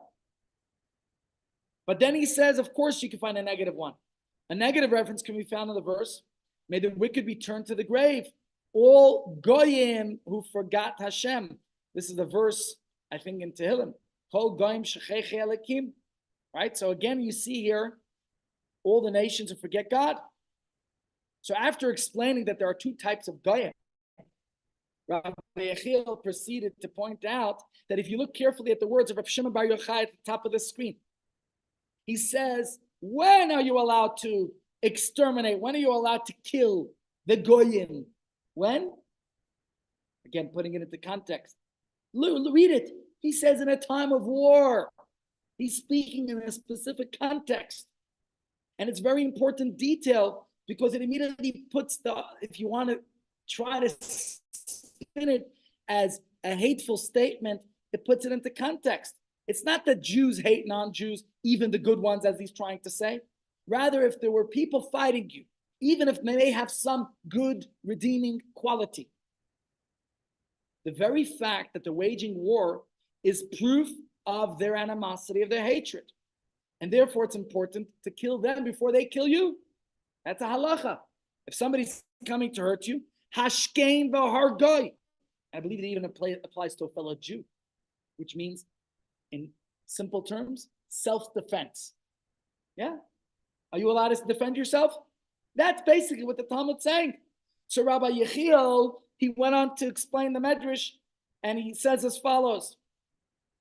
But then he says, of course, you can find a negative one. A negative reference can be found in the verse, may the wicked be turned to the grave. All goyim who forgot Hashem. This is the verse, I think, in Tehillim. Kol goyim shecheche elikim. Right? So again, you see here, all the nations who forget God. So after explaining that there are two types of goyim, Rabbi Yechiel proceeded to point out that if you look carefully at the words of Rav Shimon Bar Yochai at the top of the screen, he says, when are you allowed to exterminate? When are you allowed to kill the goyim? When? Again, putting it into context. Read it. He says in a time of war. He's speaking in a specific context. And it's very important detail because it immediately puts if you want to try to spin it as a hateful statement, it puts it into context. It's not that Jews hate non-Jews, even the good ones, as he's trying to say. Rather, if there were people fighting you, even if they may have some good redeeming quality, the very fact that they're waging war is proof of their animosity, of their hatred. And therefore, it's important to kill them before they kill you. That's a halacha. If somebody's coming to hurt you, hashkein v'hargoy. I believe it even applies to a fellow Jew, which means, in simple terms, self-defense. Yeah? Are you allowed to defend yourself? That's basically what the Talmud's saying. So Rabbi Yechiel, he went on to explain the Medrash, and he says as follows.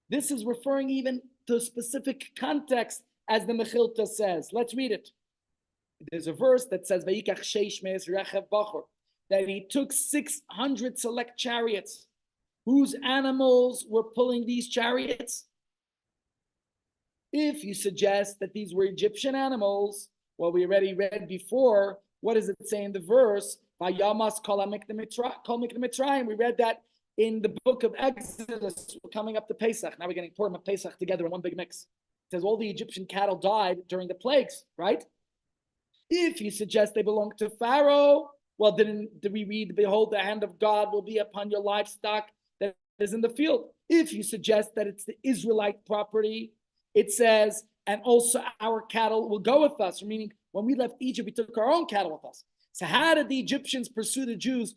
This is referring even to a specific context, as the Mechilta says. Let's read it. There's a verse that says, Vayikach sheish me'es rechev bachor, that he took 600 select chariots. Whose animals were pulling these chariots? If you suggest that these were Egyptian animals, well, we already read before, what does it say in the verse? Vayamas kol mitzrayim. We read that in the book of Exodus. We're coming up to Pesach. Now we're getting Purim and Pesach together in one big mix. It says all the Egyptian cattle died during the plagues, right? If you suggest they belong to Pharaoh, well, did we read, behold, the hand of God will be upon your livestock that is in the field? If you suggest that it's the Israelite property, it says, and also our cattle will go with us, meaning when we left Egypt, we took our own cattle with us. So how did the Egyptians pursue the Jews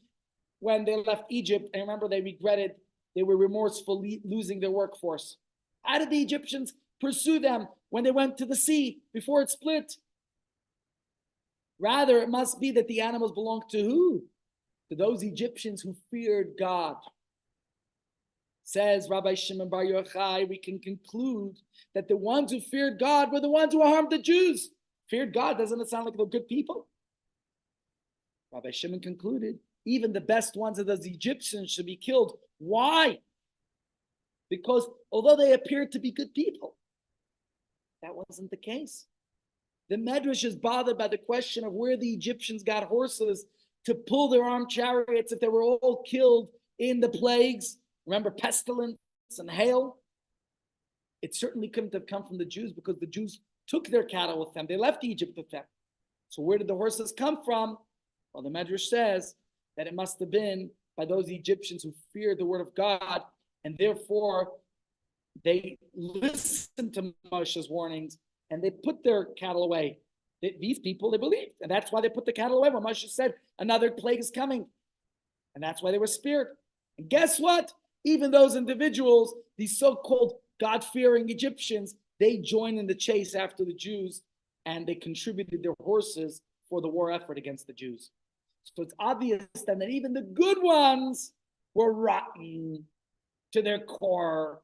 when they left Egypt? And remember, they were remorseful losing their workforce. How did the Egyptians pursue them when they went to the sea before it split? Rather, it must be that the animals belonged to who? To those Egyptians who feared God. Says Rabbi Shimon Bar Yochai, we can conclude that the ones who feared God were the ones who harmed the Jews. Feared God, doesn't it sound like they're good people? Rabbi Shimon concluded, even the best ones of those Egyptians should be killed. Why? Because although they appeared to be good people, that wasn't the case. The Medrash is bothered by the question of where the Egyptians got horses to pull their armed chariots if they were all killed in the plagues. Remember pestilence and hail? It certainly couldn't have come from the Jews because the Jews took their cattle with them. They left Egypt with them. So where did the horses come from? Well, the Medrash says that it must have been by those Egyptians who feared the word of God, and therefore they listened to Moshe's warnings and they put their cattle away. These people, they believed, and that's why they put the cattle away when Moshe said another plague is coming. And that's why they were spared. And guess what? Even those individuals, these so-called God-fearing Egyptians, they joined in the chase after the Jews, and they contributed their horses for the war effort against the Jews. So it's obvious then that even the good ones were rotten to their core.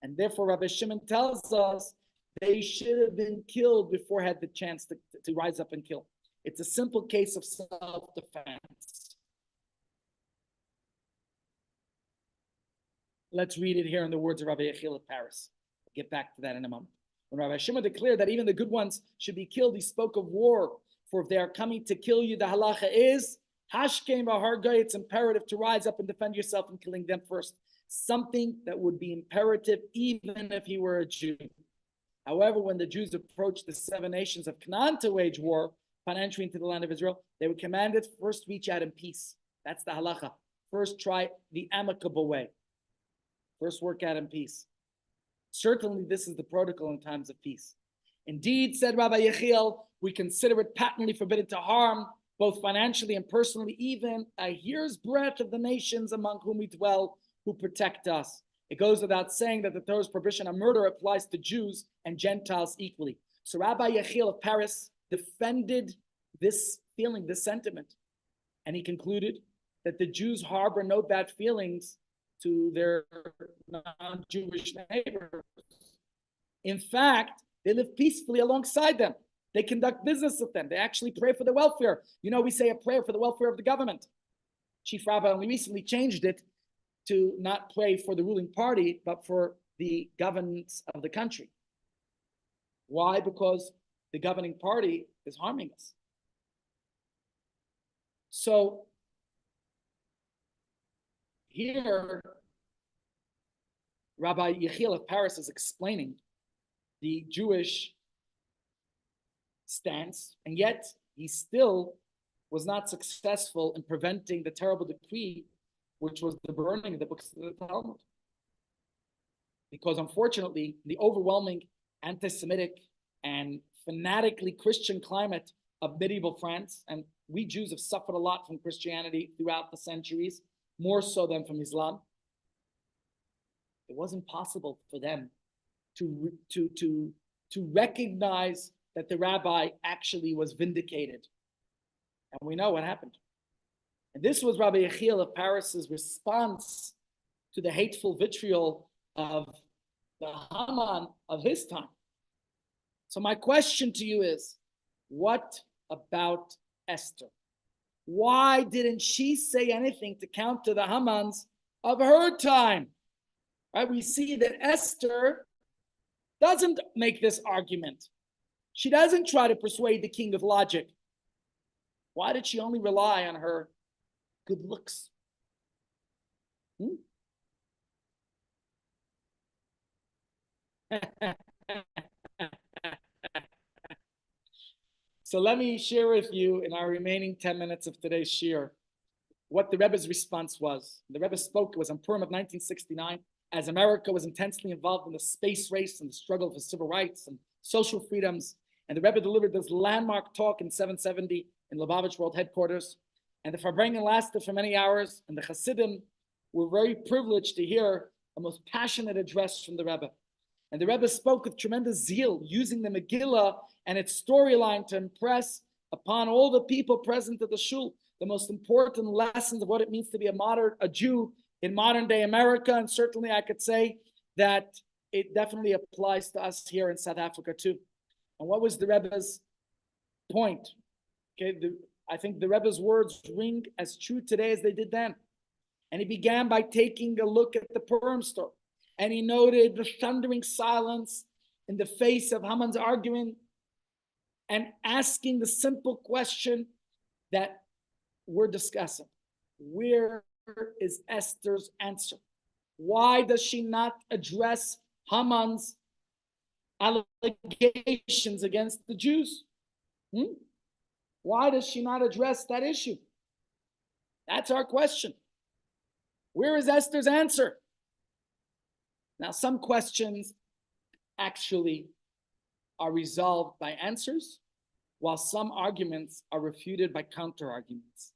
And therefore, Rabbi Shimon tells us they should have been killed before had the chance to rise up and kill. It's a simple case of self-defense. Let's read it here in the words of Rabbi Yechiel of Paris. I'll get back to that in a moment. When Rabbi Shimon declared that even the good ones should be killed, he spoke of war. For if they are coming to kill you, the halacha is hashkem v'hargai. It's imperative to rise up and defend yourself in killing them first. Something that would be imperative even if he were a Jew. However, when the Jews approached the 7 nations of Canaan to wage war upon entry into the land of Israel, they were commanded first reach out in peace. That's the halacha. First try the amicable way. First work out in peace. Certainly this is the protocol in times of peace. Indeed, said Rabbi Yechiel, we consider it patently forbidden to harm, both financially and personally, even a hair's breadth of the nations among whom we dwell, who protect us. It goes without saying that the Torah's prohibition on murder applies to Jews and Gentiles equally. So Rabbi Yechiel of Paris defended this feeling, this sentiment. And he concluded that the Jews harbor no bad feelings to their non-Jewish neighbors. In fact, they live peacefully alongside them. They conduct business with them. They actually pray for their welfare. You know, we say a prayer for the welfare of the government. Chief Rabbi only recently changed it to not pray for the ruling party, but for the governance of the country. Why? Because the governing party is harming us. So here, Rabbi Yechiel of Paris is explaining the Jewish stance, and yet he still was not successful in preventing the terrible decree, which was the burning of the books of the Talmud. Because unfortunately, the overwhelming anti-Semitic and fanatically Christian climate of medieval France, and we Jews have suffered a lot from Christianity throughout the centuries, more so than from Islam. It wasn't possible for them to recognize that the rabbi actually was vindicated. And we know what happened. And this was Rabbi Yechiel of Paris's response to the hateful vitriol of the Haman of his time. So my question to you is, what about Esther? Why didn't she say anything to counter the Hamans of her time? Right? We see that Esther doesn't make this argument. She doesn't try to persuade the king of logic. Why did she only rely on her good looks? So let me share with you in our remaining 10 minutes of today's shir what the Rebbe's response was. The Rebbe spoke, it was on Purim of 1969, as America was intensely involved in the space race and the struggle for civil rights and social freedoms. And the Rebbe delivered this landmark talk in 770 in Lubavitch World Headquarters. And the Farbrengen lasted for many hours, and the Hasidim were very privileged to hear the most passionate address from the Rebbe. And the Rebbe spoke with tremendous zeal, using the Megillah and its storyline to impress upon all the people present at the shul the most important lessons of what it means to be a Jew in modern day America. And certainly I could say that it definitely applies to us here in South Africa too. And what was the Rebbe's point? Okay, I think the Rebbe's words ring as true today as they did then. And he began by taking a look at the Purim story. And he noted the thundering silence in the face of Haman's argument and asking the simple question that we're discussing. Where is Esther's answer? Why does she not address Haman's allegations against the Jews? Why does she not address that issue? That's our question. Where is Esther's answer? Now, some questions actually are resolved by answers, while some arguments are refuted by counter-arguments.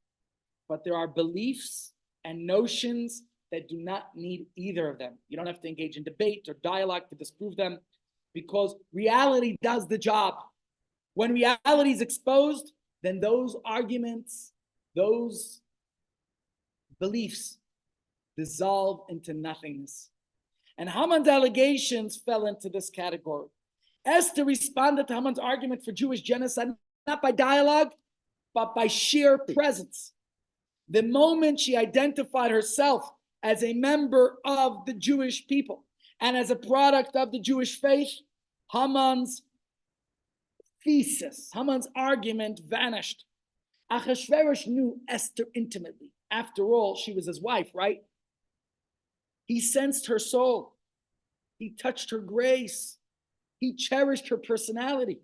But there are beliefs and notions that do not need either of them. You don't have to engage in debate or dialogue to disprove them. because reality does the job. When reality is exposed, then those arguments, those beliefs dissolve into nothingness. And Haman's allegations fell into this category. Esther responded to Haman's argument for Jewish genocide not by dialogue, but by sheer presence. The moment she identified herself as a member of the Jewish people and as a product of the Jewish faith, Haman's thesis, Haman's argument vanished. Achashverosh knew Esther intimately. After all, she was his wife, right? He sensed her soul. He touched her grace. He cherished her personality.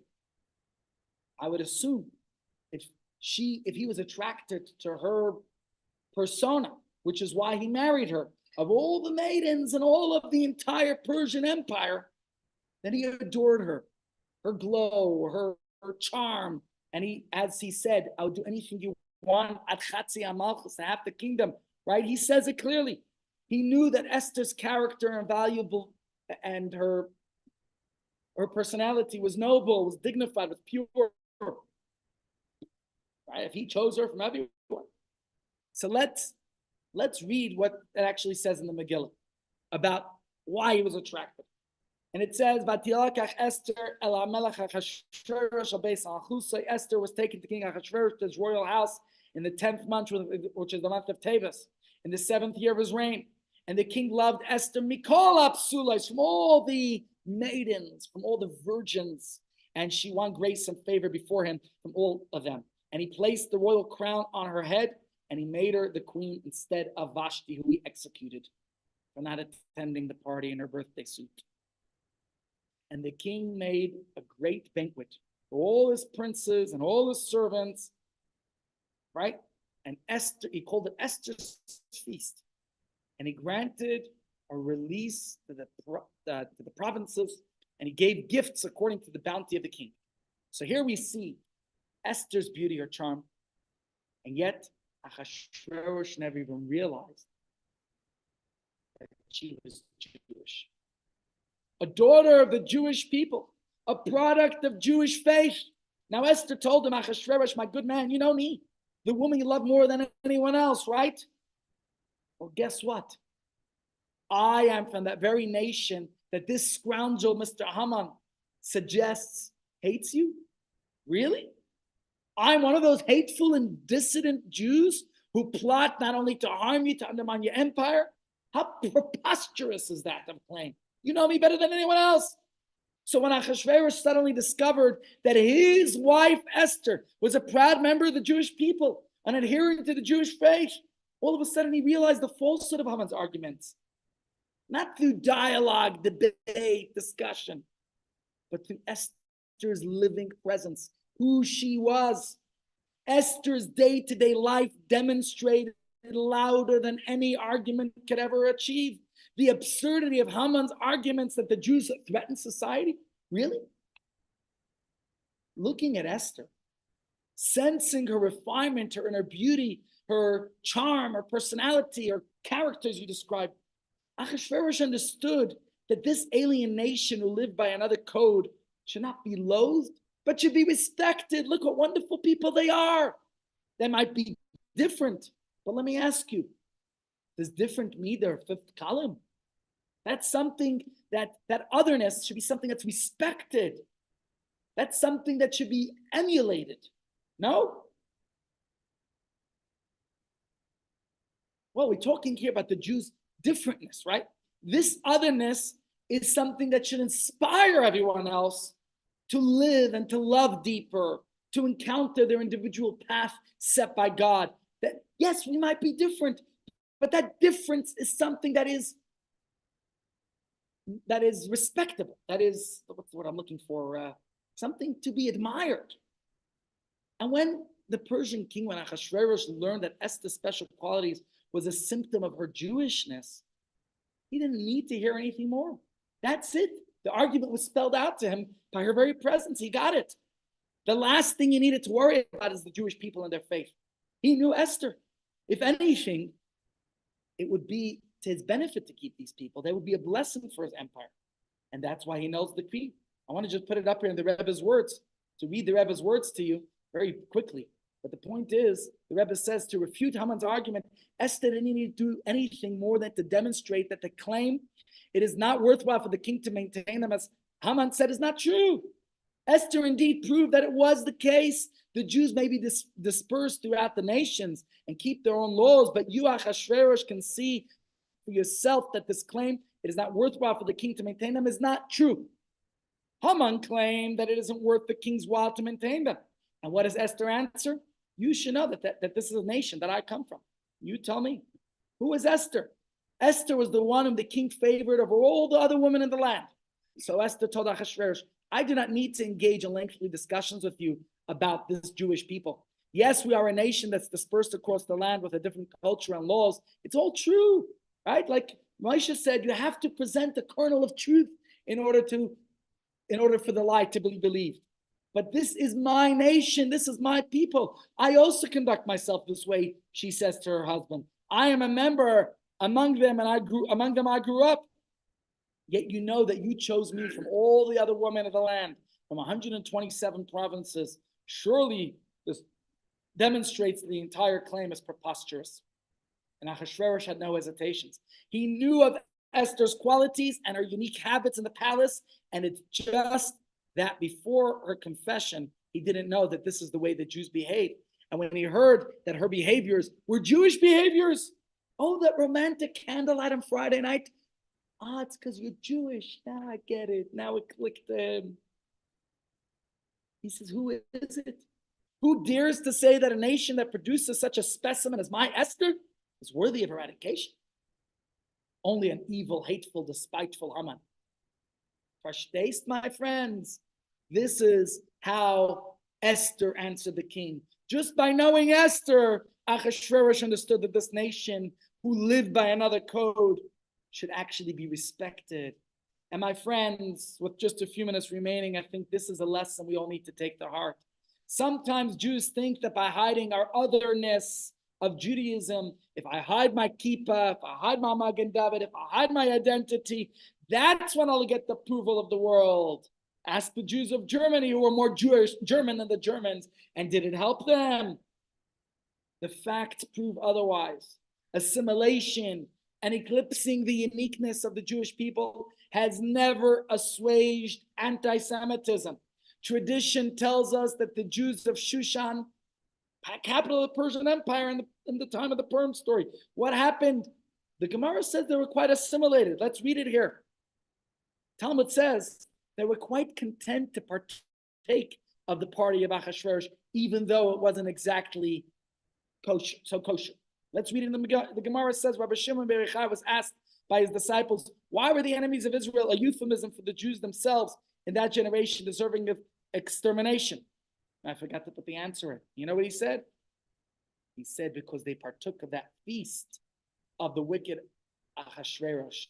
I would assume if he was attracted to her persona, which is why he married her, of all the maidens and all of the entire Persian Empire, then he adored her glow, her charm. And he, as he said, I'll do anything you want, at chatzi amalchus, to have the kingdom, right? He says it clearly. He knew that Esther's character and valuable, and her personality was noble, was dignified, was pure. Right? If he chose her from everyone. So let's read what it actually says in the Megillah about why he was attracted. And it says, Esther Esther was taken to King Achashverosh to his royal house in the 10th month, which is the month of Teves, in the 7th year of his reign. And the king loved Esther Mikol Apsulais, from all the maidens, from all the virgins, and she won grace and favor before him from all of them. And he placed the royal crown on her head, and he made her the queen instead of Vashti, who he executed for not attending the party in her birthday suit. And the king made a great banquet for all his princes and all his servants, right? And Esther, he called it Esther's feast. And he granted a release to the provinces, and he gave gifts according to the bounty of the king. So here we see Esther's beauty or charm, and yet Achashverosh never even realized that she was Jewish. A daughter of the Jewish people, a product of Jewish faith. Now Esther told him, Achashverosh, my good man, you know me, the woman you love more than anyone else, right? Well, guess what? I am from that very nation that this scoundrel, Mr. Haman, suggests hates you. Really? I'm one of those hateful and dissident Jews who plot not only to harm you, to undermine your empire. How preposterous is that of a claim? You know me better than anyone else. So when Achashverosh suddenly discovered that his wife Esther was a proud member of the Jewish people, an adherent to the Jewish faith, all of a sudden he realized the falsehood of Haman's arguments. Not through dialogue, debate, discussion, but through Esther's living presence, who she was. Esther's day-to-day life demonstrated louder than any argument could ever achieve the absurdity of Haman's arguments that the Jews threaten society. Really? Looking at Esther, sensing her refinement, her inner beauty, her charm, her personality, her characters you described, Achashverosh understood that this alien nation who lived by another code should not be loathed, but should be respected. Look what wonderful people they are. They might be different, but let me ask you, does different mean their fifth column? That's something that otherness should be something that's respected. That's something that should be emulated. No? Well, we're talking here about the Jews' differentness, right? This otherness is something that should inspire everyone else to live and to love deeper, to encounter their individual path set by God. That yes, we might be different, but that difference is something that is respectable. That is, what's the word I'm looking for? Something to be admired. And when the Persian king, when Achashverosh learned that Esther's special qualities was a symptom of her Jewishness, he didn't need to hear anything more. That's it. The argument was spelled out to him by her very presence. He got it. The last thing he needed to worry about is the Jewish people and their faith. He knew Esther. If anything, it would be to his benefit to keep these people. They would be a blessing for his empire. And that's why he knows the decree. I want to just put it up here in the Rebbe's words, to read the Rebbe's words to you very quickly. But the point is, the Rebbe says to refute Haman's argument, Esther didn't need to do anything more than to demonstrate that the claim it is not worthwhile for the king to maintain them, as Haman said, is not true. Esther indeed proved that it was the case. The Jews may be dispersed throughout the nations and keep their own laws, but you, Achashverosh, can see for yourself that this claim, it is not worthwhile for the king to maintain them, is not true. Haman claimed that it isn't worth the king's while to maintain them. And what does Esther answer? You should know that this is a nation that I come from. You tell me. Who is Esther? Esther was the one whom the king favored over all the other women in the land. So Esther told Achashverosh, I do not need to engage in lengthy discussions with you about this Jewish people. Yes, we are a nation that's dispersed across the land with a different culture and laws. It's all true, right? Like Moshe said, you have to present a kernel of truth in order for the lie to be believed. But this is my nation. This is my people. I also conduct myself this way, she says to her husband. I am a member among them, and I grew up. Yet you know that you chose me from all the other women of the land, from 127 provinces. Surely this demonstrates the entire claim is preposterous. And Ahasuerus had no hesitations. He knew of Esther's qualities and her unique habits in the palace, and it's just that before her confession, he didn't know that this is the way the Jews behave. And when he heard that her behaviors were Jewish behaviors, oh, that romantic candlelight on Friday night, it's because you're Jewish. Now I get it. Now it clicked in. He says, who is it? Who dares to say that a nation that produces such a specimen as my Esther is worthy of eradication? Only an evil, hateful, despiteful Haman. Verstehst, my friends? This is how Esther answered the king. Just by knowing Esther, Ahasuerus understood that this nation who lived by another code should actually be respected. And my friends, with just a few minutes remaining, I think this is a lesson we all need to take to heart. Sometimes Jews think that by hiding our otherness of Judaism, if I hide my kippah, if I hide my Magen David, if I hide my identity, that's when I'll get the approval of the world. Ask the Jews of Germany who were more German than the Germans, and did it help them? The facts prove otherwise. Assimilation and eclipsing the uniqueness of the Jewish people has never assuaged anti-Semitism. Tradition tells us that the Jews of Shushan, capital of the Persian Empire in the time of the Purim story, what happened? The Gemara says they were quite assimilated. Let's read it here. Talmud says they were quite content to partake of the party of Achashverosh, even though it wasn't exactly kosher. Let's read it in the Gemara says, Rabbi Shimon ben Yochai was asked by his disciples, why were the enemies of Israel a euphemism for the Jews themselves in that generation deserving of extermination? I forgot to put the answer in. You know what he said? He said because they partook of that feast of the wicked Ahasuerus.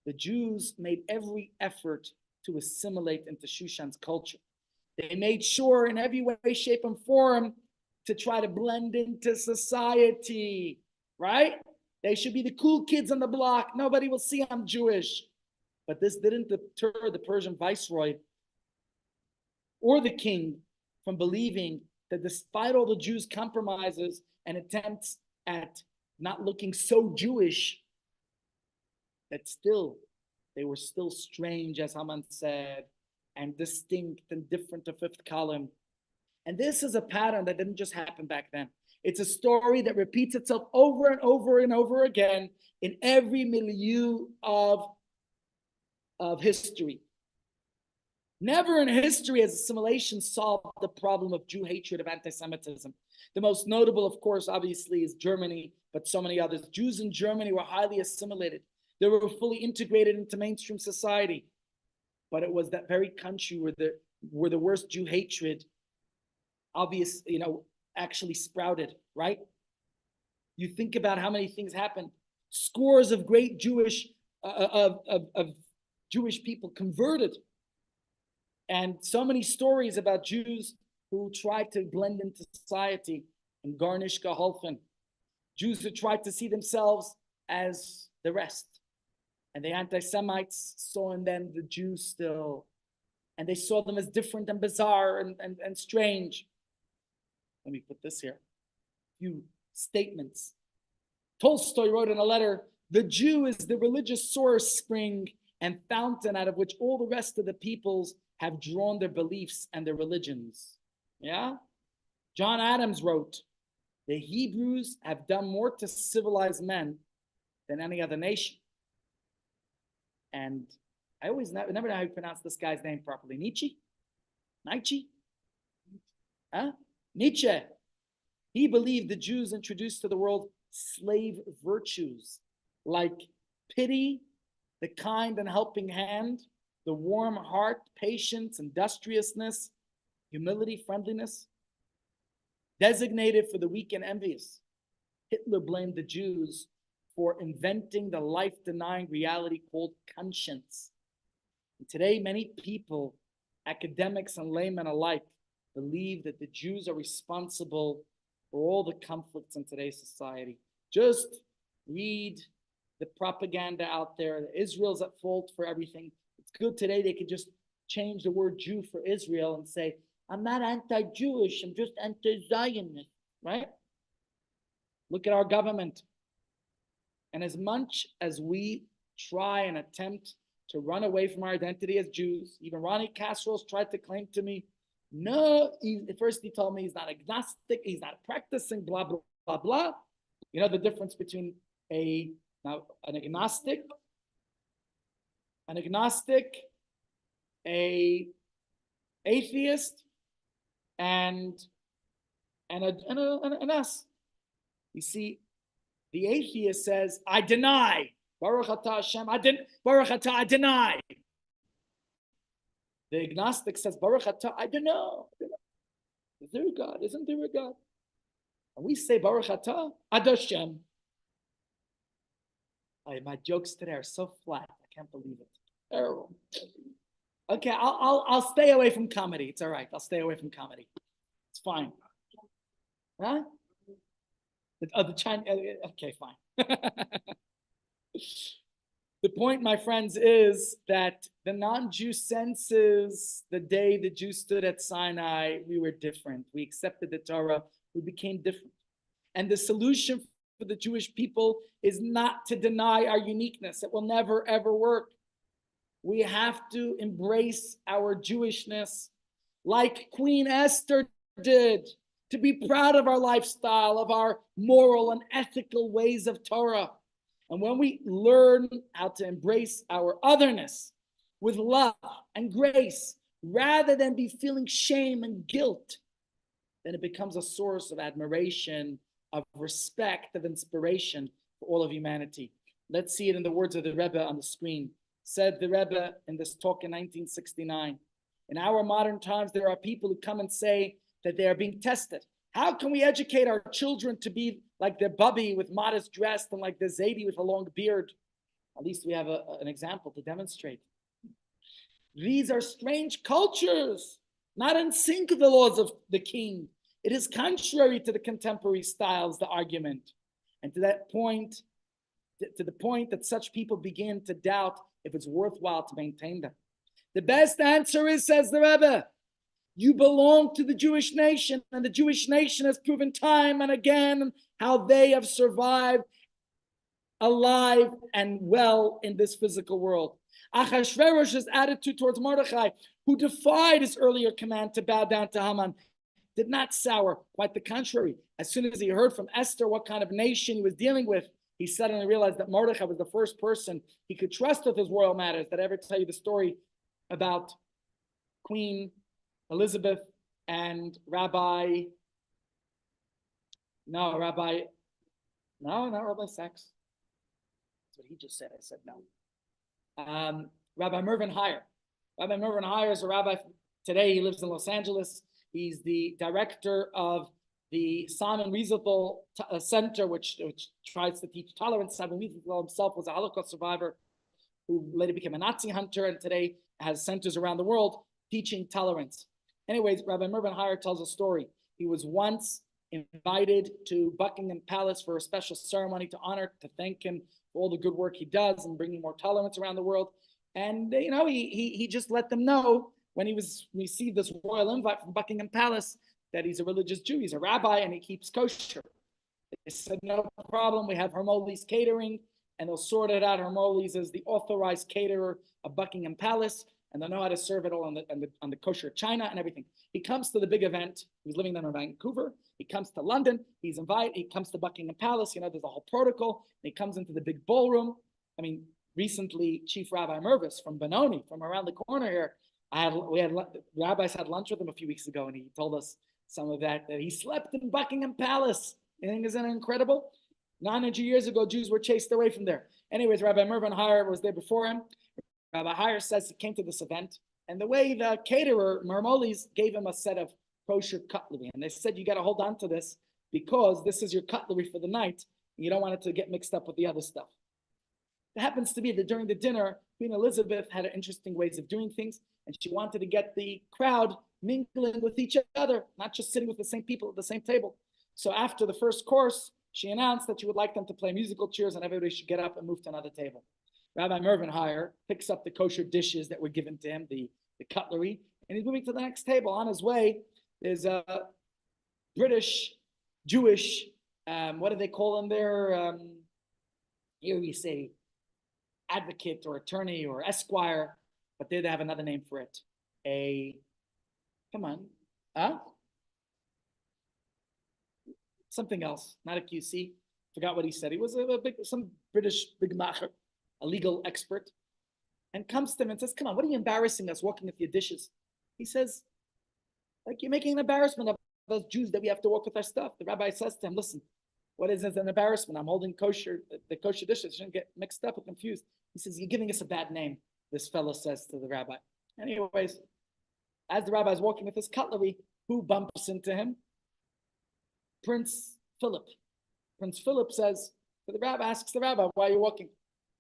The Jews made every effort to assimilate into Shushan's culture. They made sure in every way, shape, and form to try to blend into society, right? They should be the cool kids on the block. Nobody will see I'm Jewish. But this didn't deter the Persian viceroy or the king from believing that despite all the Jews' compromises and attempts at not looking so Jewish, that still, they were still strange, as Haman said, and distinct and different to fifth column. And this is a pattern that didn't just happen back then. It's a story that repeats itself over and over and over again in every milieu of history. Never in history has assimilation solved the problem of Jew hatred, of anti-Semitism. The most notable, of course, obviously, is Germany, but so many others. Jews in Germany were highly assimilated. They were fully integrated into mainstream society. But it was that very country where the worst Jew hatred actually sprouted, right? You think about how many things happened. Scores of great Jewish people converted. And so many stories about Jews who tried to blend into society and garnish geholfen. Jews who tried to see themselves as the rest. And the anti-Semites saw in them the Jews still. And they saw them as different and bizarre and strange. Let me put this here. A few statements. Tolstoy wrote in a letter, the Jew is the religious source, spring, and fountain out of which all the rest of the peoples have drawn their beliefs and their religions. Yeah? John Adams wrote, the Hebrews have done more to civilize men than any other nation. And I always never know how you pronounce this guy's name properly. Nietzsche? Huh? Nietzsche. He believed the Jews introduced to the world slave virtues like pity, the kind and helping hand, the warm heart, patience, industriousness, humility, friendliness. Designated for the weak and envious, Hitler blamed the Jews for inventing the life-denying reality called conscience. And today, many people, academics and laymen alike, believe that the Jews are responsible for all the conflicts in today's society. Just read the propaganda out there. Israel's at fault for everything. It's good today they could just change the word Jew for Israel and say, I'm not anti-Jewish, I'm just anti-Zionist, right? Look at our government. And as much as we try and attempt to run away from our identity as Jews, even Ronnie Casseroles tried to claim to me, no, first he told me he's not agnostic, he's not practicing, blah, blah, blah, blah. You know the difference between an agnostic, a atheist, and us. You see, the atheist says, I deny. Baruch atah Hashem, Baruch atah, I deny. The agnostic says, Baruch atah, I don't know. Is there a God? Isn't there a God? And we say, Baruch atah, Ad Hashem. My jokes today are so flat. I can't believe it. Terrible. Okay, I'll stay away from comedy. It's all right. I'll stay away from comedy. It's fine. Huh? The Chinese. Okay, fine. The point, my friends, is that the non-Jew senses the day the Jews stood at Sinai, we were different. We accepted the Torah. We became different. And the solution for the Jewish people is not to deny our uniqueness. It will never, ever work. We have to embrace our Jewishness like Queen Esther did, to be proud of our lifestyle, of our moral and ethical ways of Torah. And when we learn how to embrace our otherness with love and grace, rather than be feeling shame and guilt, then it becomes a source of admiration, of respect, of inspiration for all of humanity. Let's see it in the words of the Rebbe on the screen. Said the Rebbe in this talk in 1969, in our modern times, there are people who come and say that they are being tested. How can we educate our children to be like their Bubby with modest dress and like their Zadie with a long beard? At least we have an example to demonstrate. These are strange cultures, not in sync with the laws of the king. It is contrary to the contemporary styles, the argument. And to that point, to the point that such people begin to doubt if it's worthwhile to maintain them. The best answer is, says the Rebbe, you belong to the Jewish nation, and the Jewish nation has proven time and again how they have survived alive and well in this physical world. Achashverosh's attitude towards Mordechai, who defied his earlier command to bow down to Haman, did not sour. Quite the contrary. As soon as he heard from Esther what kind of nation he was dealing with, he suddenly realized that Mordechai was the first person he could trust with his royal matters. Did I ever tell you the story about Queen Elizabeth and not Rabbi Sachs. That's what he just said. I said no. Rabbi Mervyn Heyer. Rabbi Mervyn Heyer is a rabbi today. He lives in Los Angeles. He's the director of the Simon Wiesenthal Center, which tries to teach tolerance. Simon Wiesenthal himself was a Holocaust survivor who later became a Nazi hunter and today has centers around the world teaching tolerance. Anyways, Rabbi Mervyn Heyer tells a story. He was once invited to Buckingham Palace for a special ceremony to honor, to thank him for all the good work he does and bringing more tolerance around the world. And he just let them know when he received this royal invite from Buckingham Palace that he's a religious Jew, he's a rabbi, and he keeps kosher. They said, no problem, we have Hermoles Catering, and they'll sort it out. Hermoles is the authorized caterer of Buckingham Palace, and they'll know how to serve it all on the kosher china and everything. He comes to the big event. He was living then in Vancouver. He comes to London. He's invited. He comes to Buckingham Palace. There's a whole protocol. And he comes into the big ballroom. I mean, recently, Chief Rabbi Mervis from Benoni, from around the corner here, rabbis had lunch with him a few weeks ago, and he told us some of that he slept in Buckingham Palace. You think isn't it incredible? 900 years ago, Jews were chased away from there. Anyways, Rabbi Mervin Heyer was there before him. Rabbi Heyer says he came to this event, and the way the caterer, Marmolis, gave him a set of kosher cutlery. And they said, you got to hold on to this because this is your cutlery for the night. And you don't want it to get mixed up with the other stuff. It happens to be that during the dinner, Queen Elizabeth had interesting ways of doing things, and she wanted to get the crowd mingling with each other, not just sitting with the same people at the same table. So after the first course, she announced that she would like them to play musical chairs and everybody should get up and move to another table. Rabbi Mervin Heyer picks up the kosher dishes that were given to him, the cutlery, and he's moving to the next table. On his way, there's a British, Jewish, what do they call them there? Here we say advocate or attorney or esquire, but there they have another name for it. Something else, not a QC. Forgot what he said. He was some British big macher, a legal expert, and comes to him and says, come on, what are you embarrassing us walking with your dishes? He says, like, you're making an embarrassment of those Jews that we have to walk with our stuff. The rabbi says to him, listen, what is this an embarrassment? I'm holding the kosher dishes. Shouldn't get mixed up or confused. He says, you're giving us a bad name, this fellow says to the rabbi. Anyways, as the rabbi is walking with his cutlery, who bumps into him? Prince Philip. Prince Philip says to the rabbi, asks the rabbi, why are you walking?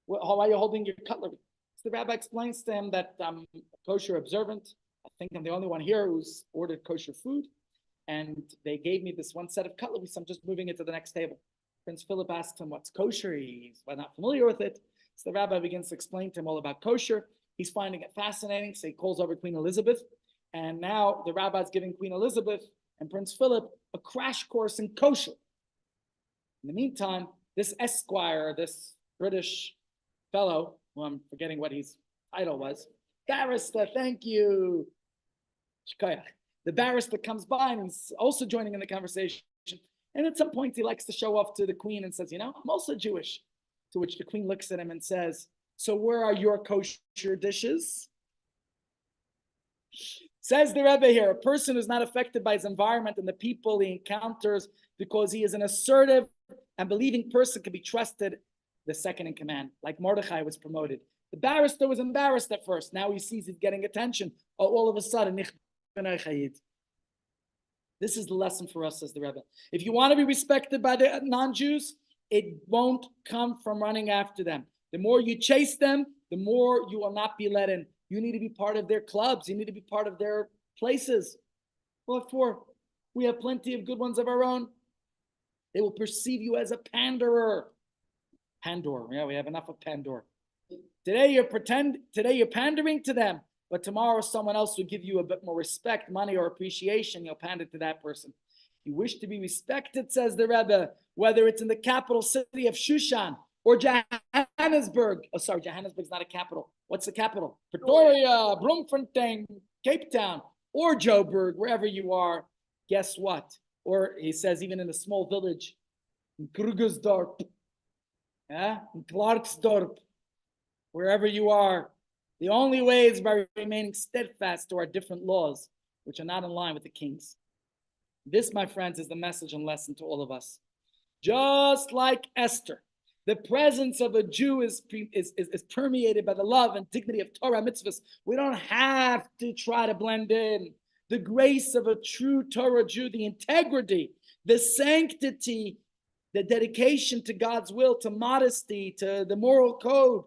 Why are you holding your cutlery? So the rabbi explains to him that I'm kosher observant. I think I'm the only one here who's ordered kosher food. And they gave me this one set of cutlery, so I'm just moving it to the next table. Prince Philip asks him what's kosher. He's not familiar with it. So the rabbi begins to explain to him all about kosher. He's finding it fascinating, so he calls over Queen Elizabeth. And now the rabbi's giving Queen Elizabeth and Prince Philip a crash course in kosher. In the meantime, this esquire, this British fellow, who I'm forgetting what his title was, barrister, thank you. The barrister comes by and he's also joining in the conversation. And at some point, he likes to show off to the queen and says, I'm also Jewish. To which the queen looks at him and says, so where are your kosher dishes? Says the Rebbe here, a person who's not affected by his environment and the people he encounters because he is an assertive and believing person can be trusted, the second in command, like Mordechai was promoted. The barrister was embarrassed at first. Now he sees he's getting attention. All of a sudden, this is the lesson for us, says the Rebbe. If you want to be respected by the non-Jews, it won't come from running after them. The more you chase them, the more you will not be let in. You need to be part of their clubs. You need to be part of their places. What for? We have plenty of good ones of our own. They will perceive you as a panderer. Pandor. Yeah, we have enough of Pandor. Today you're pandering to them, but tomorrow someone else will give you a bit more respect, money, or appreciation. You'll pander to that person. You wish to be respected, says the Rebbe, whether it's in the capital city of Shushan or Johannesburg. Oh, sorry, Johannesburg's not a capital. What's the capital? Pretoria, Bloemfontein, Cape Town, or Joburg, wherever you are. Guess what? Or he says, even in a small village, in Krugersdorp, in Clarksdorp, wherever you are, the only way is by remaining steadfast to our different laws, which are not in line with the king's. This, my friends, is the message and lesson to all of us. Just like Esther, the presence of a Jew is permeated by the love and dignity of Torah mitzvahs. We don't have to try to blend in. The grace of a true Torah Jew, the integrity, the sanctity, the dedication to God's will, to modesty, to the moral code,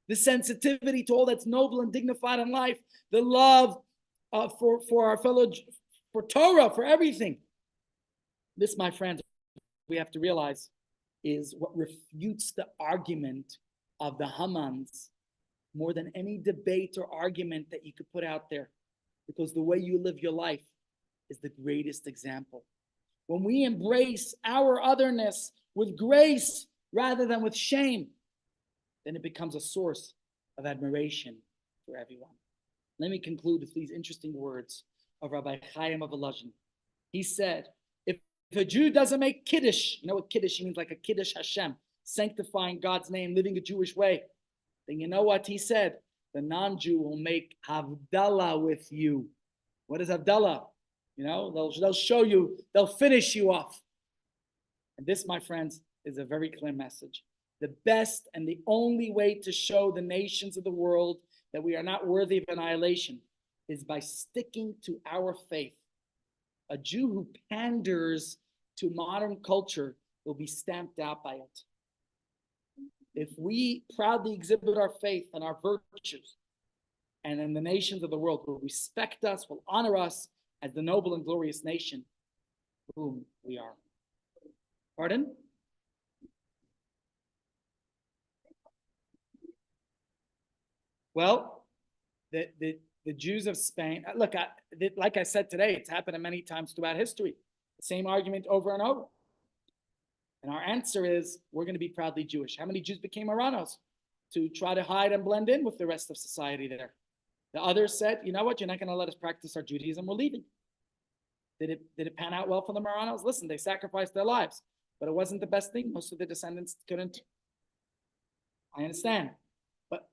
the sensitivity to all that's noble and dignified in life, the love for our fellow, for Torah, for everything. This, my friends, we have to realize is what refutes the argument of the Hamans more than any debate or argument that you could put out there. Because the way you live your life is the greatest example. When we embrace our otherness with grace rather than with shame, then it becomes a source of admiration for everyone. Let me conclude with these interesting words of Rabbi Chaim of Volozhin. He said, if a Jew doesn't make Kiddush, you know what Kiddush means, like a Kiddush Hashem, sanctifying God's name, living a Jewish way, then you know what he said? The non-Jew will make Havdalah with you. What is Havdalah? You know, they'll show you, they'll finish you off. And this, my friends, is a very clear message. The best and the only way to show the nations of the world that we are not worthy of annihilation is by sticking to our faith. A Jew who panders to modern culture will be stamped out by it. If we proudly exhibit our faith and our virtues, and then the nations of the world will respect us, will honor us as the noble and glorious nation whom we are. Pardon? Well, the Jews of Spain, look, like I said today, it's happened many times throughout history. The same argument over and over. And our answer is, we're going to be proudly Jewish. How many Jews became Aranos? To try to hide and blend in with the rest of society there. The others said, you know what, you're not going to let us practice our Judaism, we're leaving. Did it pan out well for the Marranos? Listen, they sacrificed their lives, but it wasn't the best thing. Most of the descendants couldn't. I understand. But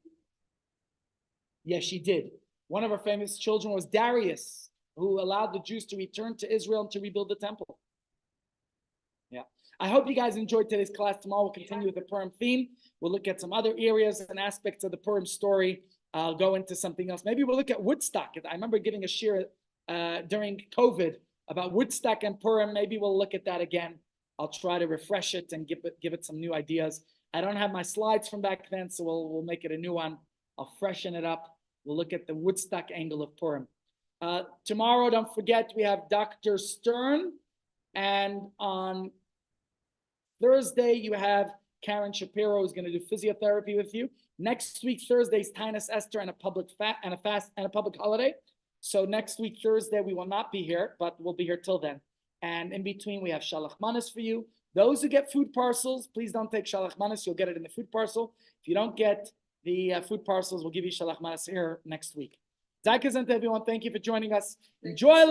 yes, she did. One of her famous children was Darius, who allowed the Jews to return to Israel and to rebuild the temple. Yeah. I hope you guys enjoyed today's class. Tomorrow we'll continue with the Purim theme. We'll look at some other areas and aspects of the Purim story. I'll go into something else. Maybe we'll look at Woodstock. I remember giving a shir during COVID about Woodstock and Purim. Maybe we'll look at that again. I'll try to refresh it and give it some new ideas. I don't have my slides from back then, so we'll make it a new one. I'll freshen it up. We'll look at the Woodstock angle of Purim. Tomorrow, don't forget, we have Dr. Stern. And on Thursday, you have Karen Shapiro, who's going to do physiotherapy with you. Next week, Thursday is Tainus Esther and a public fast and a public holiday. So next week, Thursday, we will not be here, but we'll be here till then. And in between, we have Shalach Manas for you. Those who get food parcels, please don't take Shalach Manas. You'll get it in the food parcel. If you don't get the food parcels, we'll give you Shalach Manas here next week. Zakazant, everyone. Thank you for joining us. Enjoy.